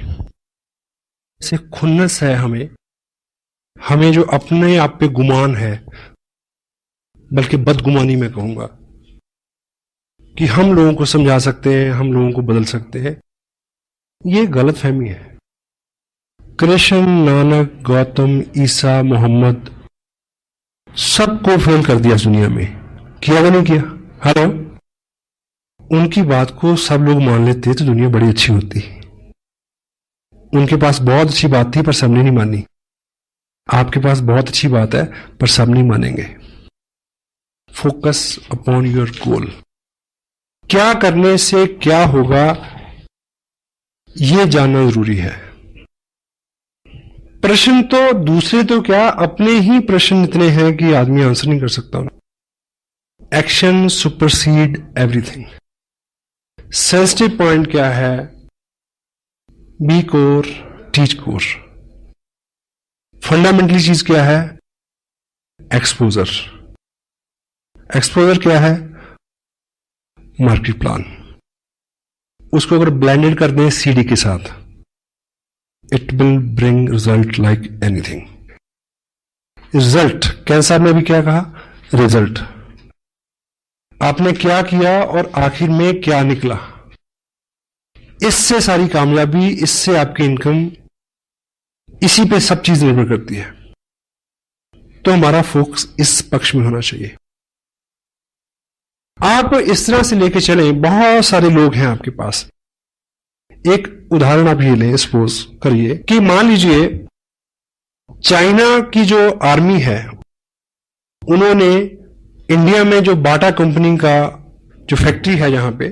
से खुन्नस है हमें जो अपने आप पे गुमान है, बल्कि बदगुमानी मैं कहूंगा, कि हम लोगों को समझा सकते हैं, हम लोगों को बदल सकते हैं, ये गलत फहमी है। कृष्ण, नानक, गौतम, ईसा, मोहम्मद सबको फेल कर दिया दुनिया में, किया वो नहीं किया? हेलो, उनकी बात को सब लोग मान लेते तो दुनिया बड़ी अच्छी होती। उनके पास बहुत अच्छी बात थी पर सबने नहीं मानी। आपके पास बहुत अच्छी बात है पर सब नहीं मानेंगे। Focus upon your goal. क्या करने से क्या होगा यह जानना जरूरी है। प्रश्न तो दूसरे तो क्या, अपने ही प्रश्न इतने हैं कि आदमी आंसर नहीं कर सकता। Action supersede everything. Sensitive point क्या है? Be core, teach core. Fundamentally चीज क्या है? एक्सपोजर। एक्सपोजर क्या है? Market plan. उसको अगर ब्लेंडेड कर दें सीडी के साथ, it will bring result like anything. Result, cancer में भी क्या कहा? रिजल्ट। आपने क्या किया और आखिर में क्या निकला, इससे सारी कामयाबी, इससे आपकी इनकम, इसी पे सब चीज निर्भर करती है। तो हमारा फोकस इस पक्ष में होना चाहिए। आप इस तरह से लेके चलें, बहुत सारे लोग हैं आपके पास। एक उदाहरण आप ये लें, सपोज करिए कि मान लीजिए चाइना की जो आर्मी है, उन्होंने इंडिया में जो बाटा कंपनी का जो फैक्ट्री है, जहां पे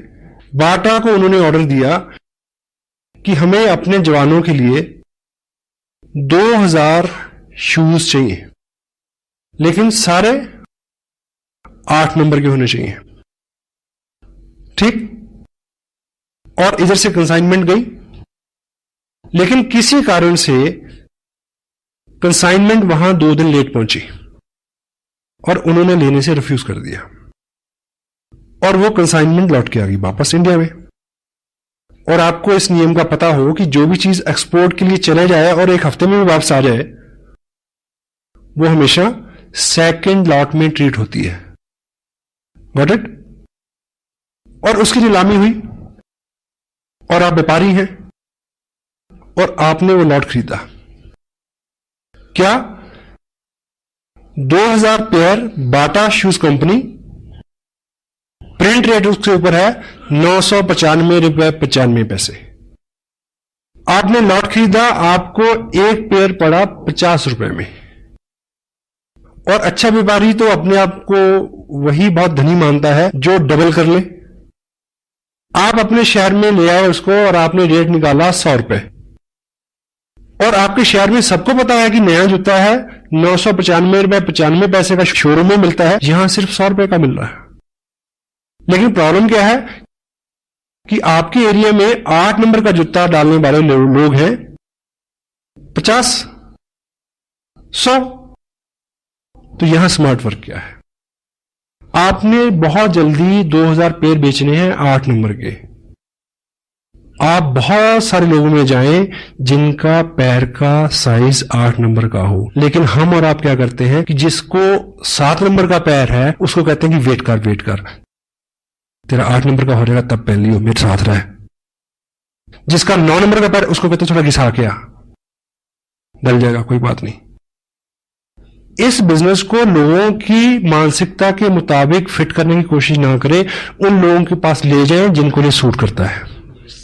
बाटा को उन्होंने ऑर्डर दिया कि हमें अपने जवानों के लिए 2000 शूज चाहिए, लेकिन सारे 8 नंबर के होने चाहिए। ठीक। और इधर से कंसाइनमेंट गई, लेकिन किसी कारण से कंसाइनमेंट वहां 2 दिन लेट पहुंची और उन्होंने लेने से रिफ्यूज कर दिया, और वो कंसाइनमेंट लौट के आ गई वापस इंडिया में। और आपको इस नियम का पता हो कि जो भी चीज एक्सपोर्ट के लिए चले जाए और 1 हफ्ते में भी वापस आ जाए, वो हमेशा सेकंड लॉट में ट्रीट होती है। Got it? और उसकी नीलामी हुई और आप व्यापारी हैं और आपने वो लॉट खरीदा। क्या? 2000 पेयर बाटा शूज कंपनी, प्रिंट रेट उसके ऊपर है 995 रुपए 95 पैसे। आपने लॉट खरीदा, आपको एक पेयर पड़ा 50 रुपए में। और अच्छा व्यापारी तो अपने आप को वही बहुत धनी मानता है जो डबल कर ले। आप अपने शहर में ले आए उसको और आपने रेट निकाला 100 रुपए, और आपके शहर में सबको पता है कि नया जूता है 995 रुपए 95 पैसे का शोरूम में मिलता है, यहां सिर्फ 100 रुपए का मिल रहा है। लेकिन प्रॉब्लम क्या है कि आपके एरिया में 8 नंबर का जूता डालने वाले लोग हैं 50, 100। तो यहां स्मार्ट वर्क क्या है? आपने बहुत जल्दी 2000 पेयर बेचने हैं 8 नंबर के। आप बहुत सारे लोगों में जाएं जिनका पैर का साइज 8 नंबर का हो, लेकिन हम और आप क्या करते हैं कि जिसको 7 नंबर का पैर है उसको कहते हैं कि वेट कर, तेरा 8 नंबर का हो जाएगा तब पहन लियो, मेरे साथ रहे। जिसका 9 नंबर का पैर, उसको कहते थोड़ा घिसा के आ, डल जाएगा, कोई बात नहीं। इस बिजनेस को लोगों की मानसिकता के मुताबिक फिट करने की कोशिश ना करें, उन लोगों के पास ले जाएं जिनको ये सूट करता है,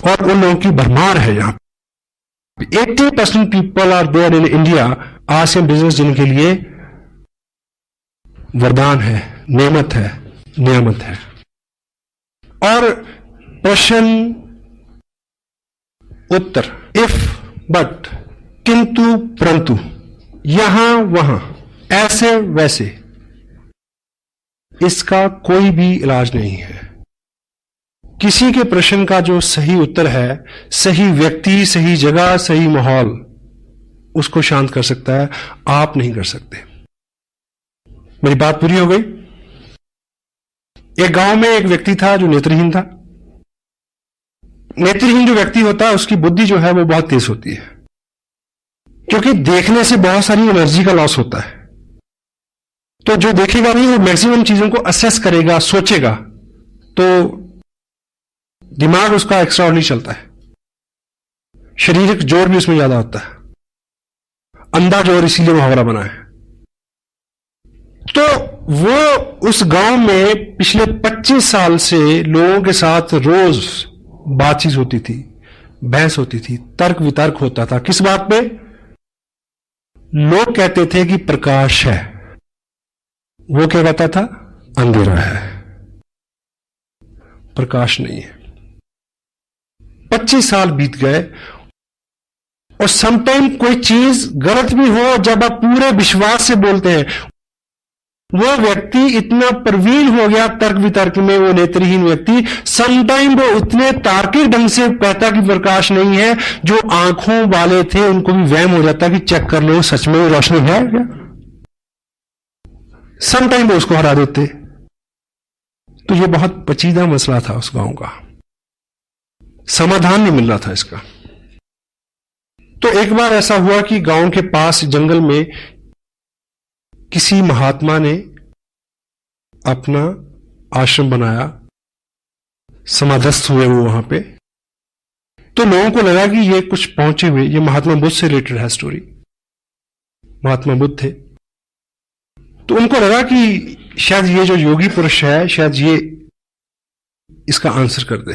और उन लोगों की भरमार है। यहां 80% people are there in India आज के बिजनेस जिनके लिए वरदान है, नेमत है, नियामत है। और प्रश्न उत्तर, इफ, बट, किंतु, परंतु, यहां वहां, ऐसे वैसे, इसका कोई भी इलाज नहीं है। किसी के प्रश्न का जो सही उत्तर है, सही व्यक्ति, सही जगह, सही माहौल उसको शांत कर सकता है, आप नहीं कर सकते। मेरी बात पूरी हो गई? एक गांव में एक व्यक्ति था जो नेत्रहीन था। नेत्रहीन जो व्यक्ति होता है उसकी बुद्धि जो है वो बहुत तेज होती है, क्योंकि देखने से बहुत सारी एनर्जी का लॉस होता है। तो जो देखेगा नहीं वो मैक्सिमम चीजों को असेस करेगा, सोचेगा, तो दिमाग उसका एक्स्ट्रा ऑर्डिनरी चलता है। शारीरिक जोर भी उसमें ज्यादा होता है, अंधा जोर, इसीलिए मुहावरा बना है। तो वो उस गांव में पिछले 25 साल से लोगों के साथ रोज बातचीत होती थी, बहस होती थी, तर्क वितर्क होता था। किस बात पे? लोग कहते थे कि प्रकाश है, वो क्या कहता था? अंधेरा है, प्रकाश नहीं है। 25 साल बीत गए और समटाइम कोई चीज गलत भी हो, जब आप पूरे विश्वास से बोलते हैं, वो व्यक्ति इतना प्रवीण हो गया तर्क वितर्क में, वो नेत्रहीन व्यक्ति, समटाइम वो उतने तार्किक ढंग से कहता कि प्रकाश नहीं है, जो आंखों वाले थे उनको भी वहम हो जाता कि चेक कर लो सच में रोशनी है क्या। समटाइम वो उसको हरा देते। तो ये बहुत पेचीदा मसला था उस गांव का, समाधान नहीं मिल रहा था इसका। तो एक बार ऐसा हुआ कि गांव के पास जंगल में किसी महात्मा ने अपना आश्रम बनाया, समाधस्थ हुए वो वहां पे। तो लोगों को लगा कि ये कुछ पहुंचे हुए, ये महात्मा बुद्ध से रिलेटेड है स्टोरी, महात्मा बुद्ध थे। तो उनको लगा कि शायद ये जो योगी पुरुष है, शायद ये इसका आंसर कर दे।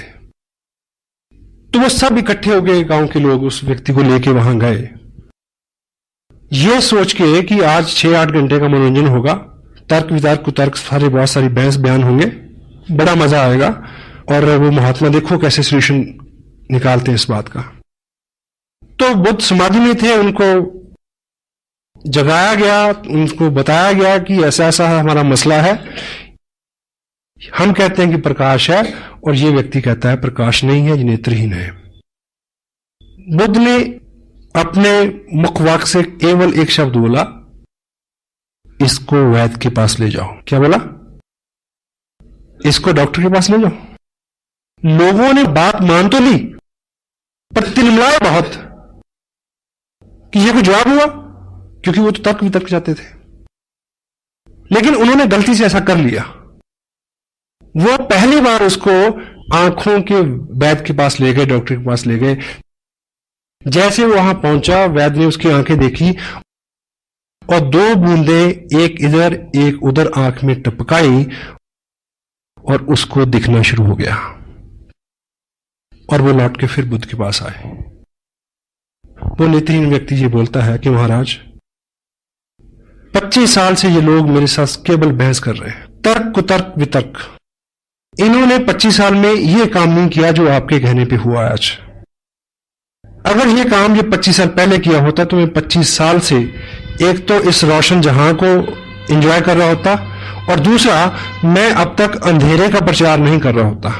तो वो सब इकट्ठे हो गए, गांव के लोग उस व्यक्ति को लेके वहां गए, ये सोच के कि आज 6-8 घंटे का मनोरंजन होगा, तर्क वितर्क कुतर्क सारे, बहुत सारी बहस बयान होंगे, बड़ा मजा आएगा, और वो महात्मा देखो कैसे सोल्यूशन निकालते हैं इस बात का। तो बुद्ध समाधि में थे, उनको जगाया गया, उनको बताया गया कि ऐसा ऐसा हमारा मसला है, हम कहते हैं कि प्रकाश है और ये व्यक्ति कहता है प्रकाश नहीं है, ये नेत्रहीन है। बुद्ध ने अपने मुखवाक से केवल एक शब्द बोला, इसको वैद्य के पास ले जाओ। क्या बोला? इसको डॉक्टर के पास ले जाओ। लोगों ने बात मान तो ली, पर तिलमिलाया बहुत कि यह कोई जवाब हुआ, क्योंकि वो तो तर्क वितर्क चाहते थे। लेकिन उन्होंने गलती से ऐसा कर लिया। वो पहली बार उसको आंखों के वैद्य के पास ले गए, डॉक्टर के पास ले गए। जैसे वो वहां पहुंचा, वैद्य ने उसकी आंखें देखी और 2 बूंदें एक इधर एक उधर आंख में टपकाई और उसको दिखना शुरू हो गया। और वो लौट के फिर बुद्ध के पास आए। वो नेत्रहीन व्यक्ति ये बोलता है कि महाराज, 25 साल से ये लोग मेरे साथ केवल बहस कर रहे हैं, तर्क कुतर्क वितर्क। इन्होंने 25 साल में ये काम नहीं किया जो आपके कहने पे हुआ आज। अगर ये काम ये 25 साल पहले किया होता तो मैं 25 साल से एक तो इस रोशन जहां को एंजॉय कर रहा होता, और दूसरा मैं अब तक अंधेरे का प्रचार नहीं कर रहा होता।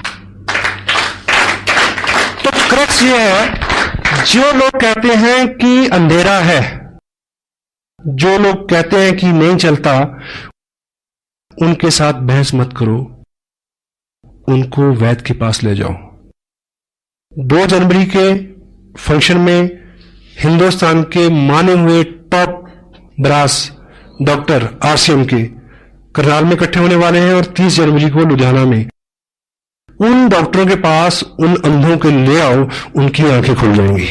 तो क्रक्स ये है, जो लोग कहते हैं कि अंधेरा है, जो लोग कहते हैं कि नहीं चलता, उनके साथ बहस मत करो, उनको वैद्य के पास ले जाओ। 2 जनवरी के फंक्शन में हिंदुस्तान के माने हुए टॉप ब्रास डॉक्टर आरसीएम के करनाल में इकट्ठे होने वाले हैं, और 30 जनवरी को लुधियाना में। उन डॉक्टरों के पास उन अंधों के ले आओ, उनकी आंखें खुल जाएंगी।